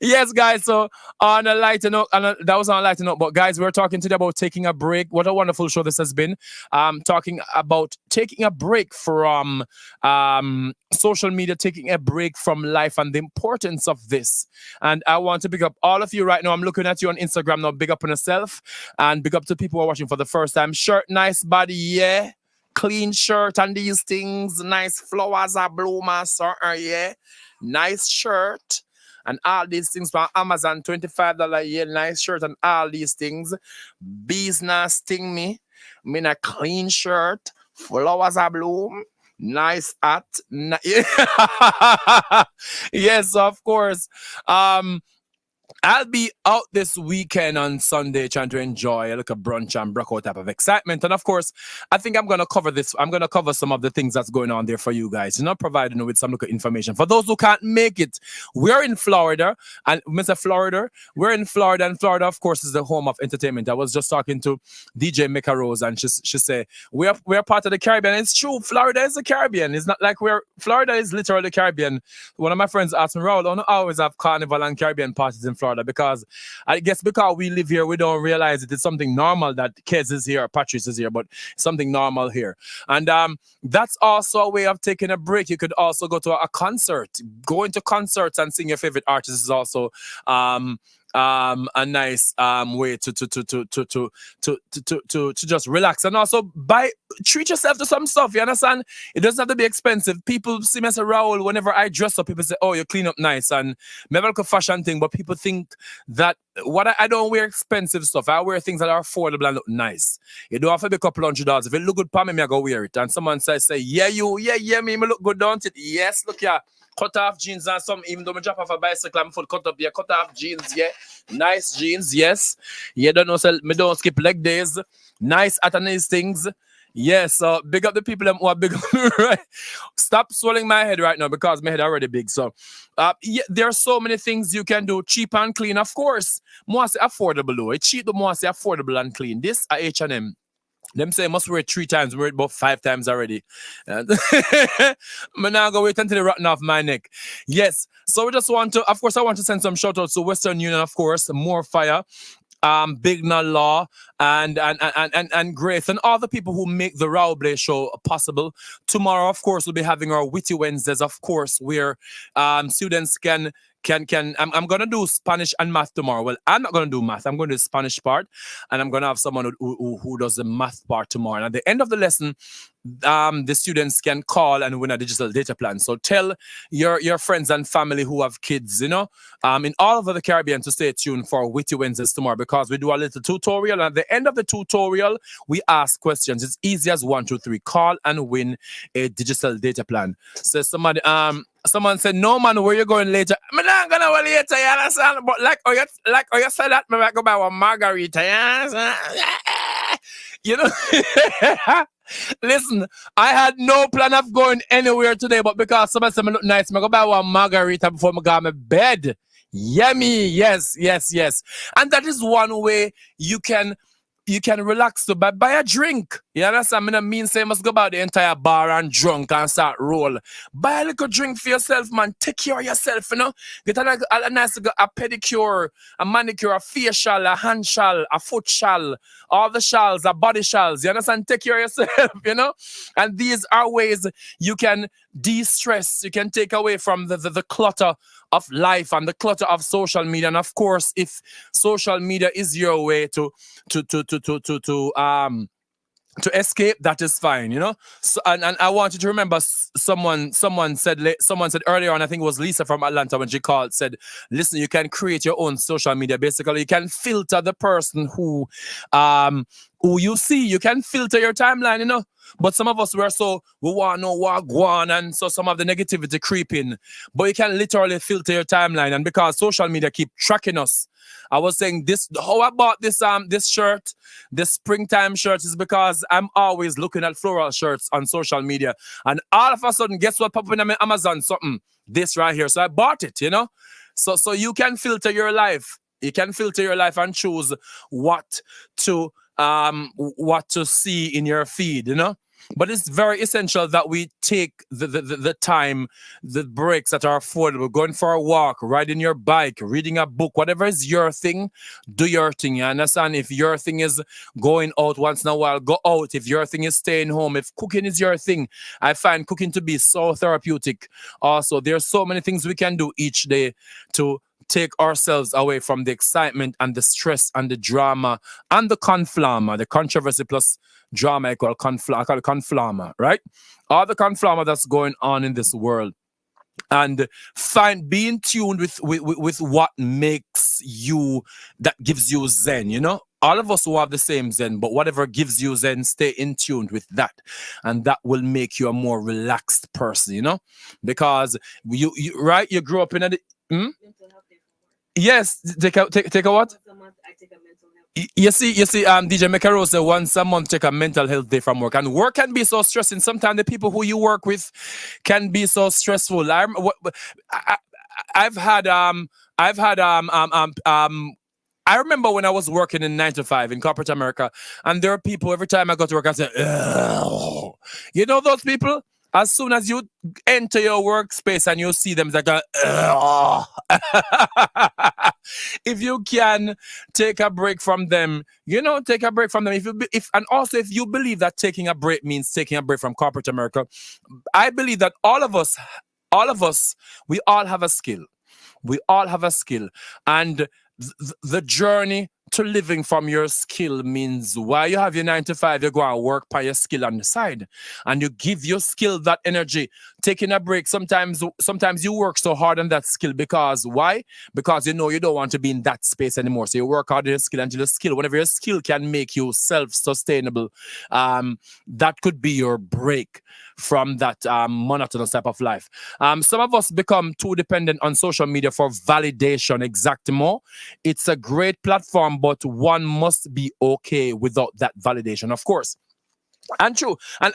[SPEAKER 10] yes, guys, so on a lighter note, that was on a lighter note, but guys, we're talking today about taking a break. What a wonderful show this has been. Talking about taking a break from social media, taking a break from life, and the importance of this. And I want to big up all of you right now. I'm looking at you on Instagram now. Big up on yourself, and big up to people who are watching for the first time. Shirt, nice body, yeah. Clean shirt and these things, nice flowers are bloom and certain, yeah. Nice shirt and all these things from Amazon, $25, yeah. Nice shirt and all these things. Bees not sting me. I mean a clean shirt, flowers are bloom, nice hat. Yes, of course. I'll be out this weekend on Sunday trying to enjoy a little brunch and breakout type of excitement. And of course, I think I'm going to cover this. I'm going to cover some of the things that's going on there for you guys, you know, providing you with some little information. For those who can't make it, we're in Florida. And Mr. Florida, we're in Florida. And Florida, of course, is the home of entertainment. I was just talking to DJ Mecca Rose, and she said, we're part of the Caribbean. It's true. Florida is the Caribbean. It's not like Florida is literally the Caribbean. One of my friends asked me, Raúl, I don't always have Carnival and Caribbean parties in Florida, because I guess because we live here, we don't realize it is something normal that Kez is here, Patrice is here, but something normal here. And that's also a way of taking a break. You could also go to a concert. Going to concerts and sing your favorite artist is also a nice way to just relax, and also treat yourself to some stuff. You understand? It doesn't have to be expensive. People see me as a Raúl. Whenever I dress up, people say, "Oh, you clean up nice," and maybe like a fashion thing. But people think that I don't wear expensive stuff. I wear things that are affordable and look nice. You don't have to be a couple $100. If it look good for me, I go wear it. And someone says, "Yeah, me look good, don't it?" Yes, look here. Cut off jeans and some, even though I drop off a bicycle, I'm full cut up, yeah, cut off jeans, yeah. Nice jeans, yes. Yeah, me don't skip leg days. Nice at these things. Yes, so big up the people who are big up me, right? Stop swelling my head right now because my head already big. So yeah, there are so many things you can do. Cheap and clean, of course. More say affordable though. It's cheap, but more say affordable and clean. This are H&M. Them say must wear it 3 times, wear it about 5 times already. I'm now go wait until they rotten off my neck. Yes. So we just want to, of course, I want to send some shout outs to Western Union, of course, More Fire, Big Na Law, and Grace, and all the people who make the Raúl Blaze Show possible. Tomorrow, of course, we'll be having our Witty Wednesdays, of course, where students can I'm gonna do Spanish and math tomorrow. Well, I'm not gonna do math. I'm gonna do the Spanish part, and I'm gonna have someone who does the math part tomorrow. And at the end of the lesson, the students can call and win a digital data plan. So tell your friends and family who have kids, you know, in all over the Caribbean to stay tuned for Witty Wednesdays tomorrow, because we do a little tutorial. And at the end of the tutorial, we ask questions. It's easy as 1, 2, 3. Call and win a digital data plan. So someone said, "No man, where you going later?" I'm not gonna go later, you understand? But like you said that, I go buy one margarita, you know. Listen, I had no plan of going anywhere today, but because somebody said I look nice, I go buy one margarita before I go to my bed. Yummy, yes. And that is one way you can relax to buy a drink. You understand? I mean, say must go about the entire bar and drunk and start roll. Buy a little drink for yourself, man. Take care of yourself, you know. Get a nice a pedicure, a manicure, a facial, a hand shal, a foot shal, all the shals, a body shals. You understand? Take care of yourself, you know. And these are ways you can de-stress. You can take away from the clutter of life and the clutter of social media. And of course, if social media is your way to escape, that is fine, you know. So, and I want you to remember someone said earlier on, I think it was Lisa from Atlanta when she called, said, listen, you can create your own social media. Basically, you can filter the person who you see. You can filter your timeline, you know. But some of us we want to know what go on, and so some of the negativity creeping. But you can literally filter your timeline, and because social media keep tracking us. I was saying this, how I bought this shirt, this springtime shirt, is because I'm always looking at floral shirts on social media, and all of a sudden, guess what popped in my Amazon? Something, this right here. So I bought it, you know. So you can filter your life. You can filter your life and choose what to see in your feed, you know. But it's very essential that we take the time, the breaks that are affordable, going for a walk, riding your bike, reading a book, whatever is your thing, do your thing. You understand? If your thing is going out once in a while, go out. If your thing is staying home, if cooking is your thing, I find cooking to be so therapeutic. Also, there's so many things we can do each day to take ourselves away from the excitement and the stress and the drama and the conflama, the controversy plus drama I call it conflama, right? All the conflama that's going on in this world. And being tuned with what makes you, that gives you zen, you know? All of us will have the same zen, but whatever gives you zen, stay in tune with that. And that will make you a more relaxed person, you know? Because you grew up in a... Yes, take a what? You see, DJ Mekaro said once a month take a mental health day from work, and work can be so stressing. Sometimes the people who you work with can be so stressful. I remember when I was working in 9 to 5 in corporate America, and there are people every time I go to work, I say, ugh. You know those people? As soon as you enter your workspace and you see them, it's like, if you can take a break from them, you know, take a break from them. And also if you believe that taking a break means taking a break from corporate America, I believe that all of us, we all have a skill. We all have a skill. And the journey to living from your skill means while you have your 9 to 5, you go and work by your skill on the side, and you give your skill that energy. Taking a break, sometimes you work so hard on that skill because why? Because you know you don't want to be in that space anymore. So you work hard on your skill until your skill, whenever your skill can make you self-sustainable, that could be your break from that monotonous type of life. Some of us become too dependent on social media for validation. Exactement. It's a great platform, but one must be okay without that validation, of course. And true. And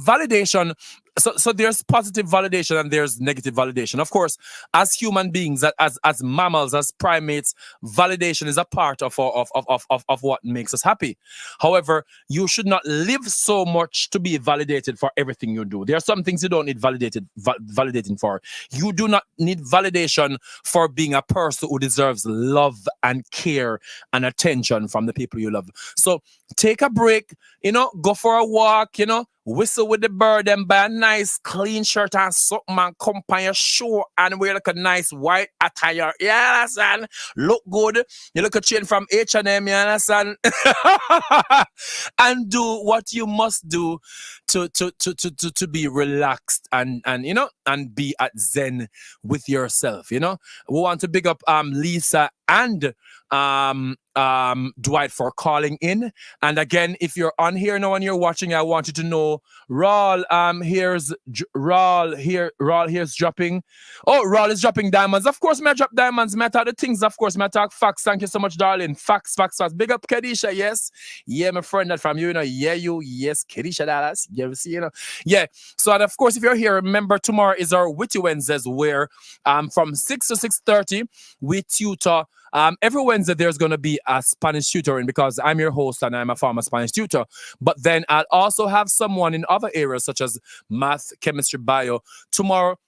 [SPEAKER 10] validation. So there's positive validation and there's negative validation. Of course, as human beings, as mammals, as primates, validation is a part of what makes us happy. However, you should not live so much to be validated for everything you do. There are some things you don't need validating for. You do not need validation for being a person who deserves love and care and attention from the people you love. So take a break, you know, go for a walk, you know, whistle with the bird and buy a nice clean shirt and something and come on your show and wear like a nice white attire. You understand? Look good. You look a chain from H&M, you understand? And do what you must do to be relaxed and you know, and be at zen with yourself, you know? We want to big up Lisa and Dwight for calling in. And again, if you're on here now and you're watching, I want you to know Raúl here's dropping. Oh, Raúl is dropping diamonds. Of course, may I drop diamonds, may I talk the things, of course, may I talk facts. Thank you so much, darling. Facts. Big up Kedisha, yes. Yeah, my friend that from you know. Yeah, yes, Kedisha Dallas. You see, you know. Yeah. So and of course, if you're here, remember tomorrow is our Witty Wednesdays where from 6 to 6:30 we tutor. Every Wednesday there's going to be a Spanish tutoring because I'm your host and I'm a former Spanish tutor. But then I'll also have someone in other areas such as math, chemistry, bio. Tomorrow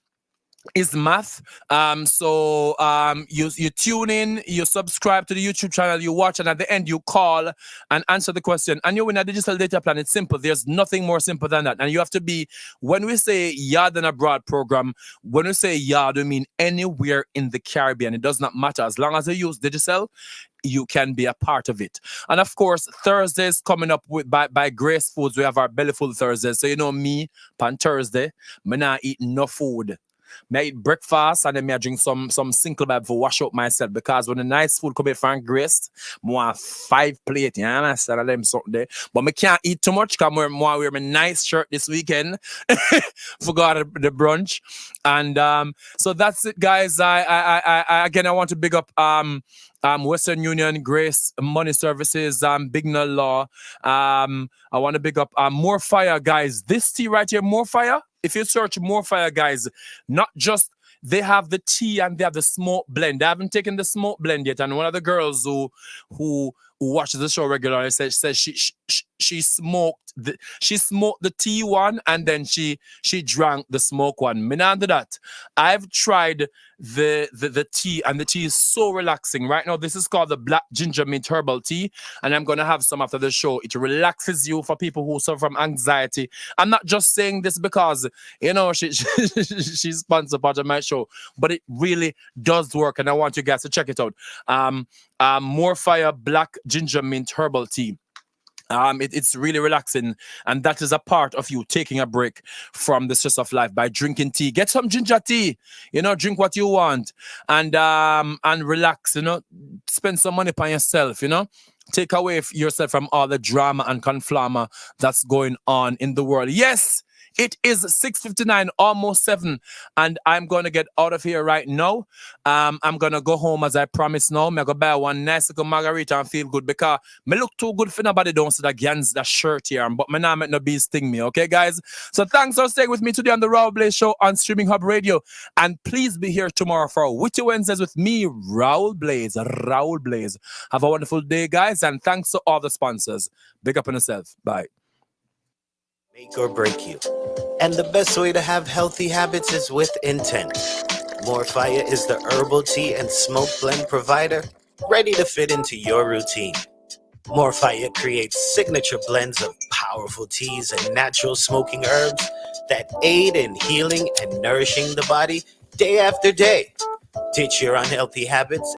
[SPEAKER 10] is math. You tune in, you subscribe to the YouTube channel, you watch, and at the end you call and answer the question, and you win a digital data plan. It's simple. There's nothing more simple than that. And you have to be, when we say yard and abroad program, when we say yard, we mean anywhere in the Caribbean. It does not matter. As long as you use Digicel, you can be a part of it. And of course, Thursdays coming up with by Grace Foods, we have our Bellyful Thursdays. So you know me, on Thursday, me not eat no food. I eat breakfast and then I drink some single bag for wash up myself, because when the nice food come from Grace, I want 5 plates, you understand, them something there. But I can't eat too much because I wear my nice shirt this weekend. Forgot the brunch. And so that's it, guys. I again, I want to big up Western Union, Grace Money Services, Bignell Law. I want to big up More Fire, guys. This tea right here, More Fire. If you search More Fire, guys, not just they have the tea and they have the smoke blend. They haven't taken the smoke blend yet. And one of the girls who watches the show regularly says she smoked the tea one and then she drank the smoke one. Me not do that. I've tried the tea, and the tea is so relaxing. Right now, this is called the Black Ginger Mint Herbal Tea, and I'm gonna have some after the show. It relaxes you for people who suffer from anxiety. I'm not just saying this because she's sponsored part of my show, but it really does work, and I want you guys to check it out. More Fire Black Ginger Mint Herbal Tea. It's really relaxing, and that is a part of you taking a break from the stress of life by drinking tea. Get some ginger tea, drink what you want, and relax, spend some money on yourself, take away yourself from all the drama and conflama that's going on in the world. Yes, it is 6:59, almost 7, and I'm going to get out of here right now. I'm going to go home as I promised now. I'm going to buy one nice little margarita and feel good, because me look too good for nobody don't see that shirt here, but me not make no bees sting me, okay, guys? So thanks for staying with me today on the Raúl Blaze Show on Streaming Hub Radio, and please be here tomorrow for Witty Wednesdays with me, Raúl Blaze. Have a wonderful day, guys, and thanks to all the sponsors. Big up on yourself. Bye.
[SPEAKER 11] Make or break you. And the best way to have healthy habits is with intent. More Fire is the herbal tea and smoke blend provider, ready to fit into your routine. More Fire creates signature blends of powerful teas and natural smoking herbs that aid in healing and nourishing the body day after day. Ditch your unhealthy habits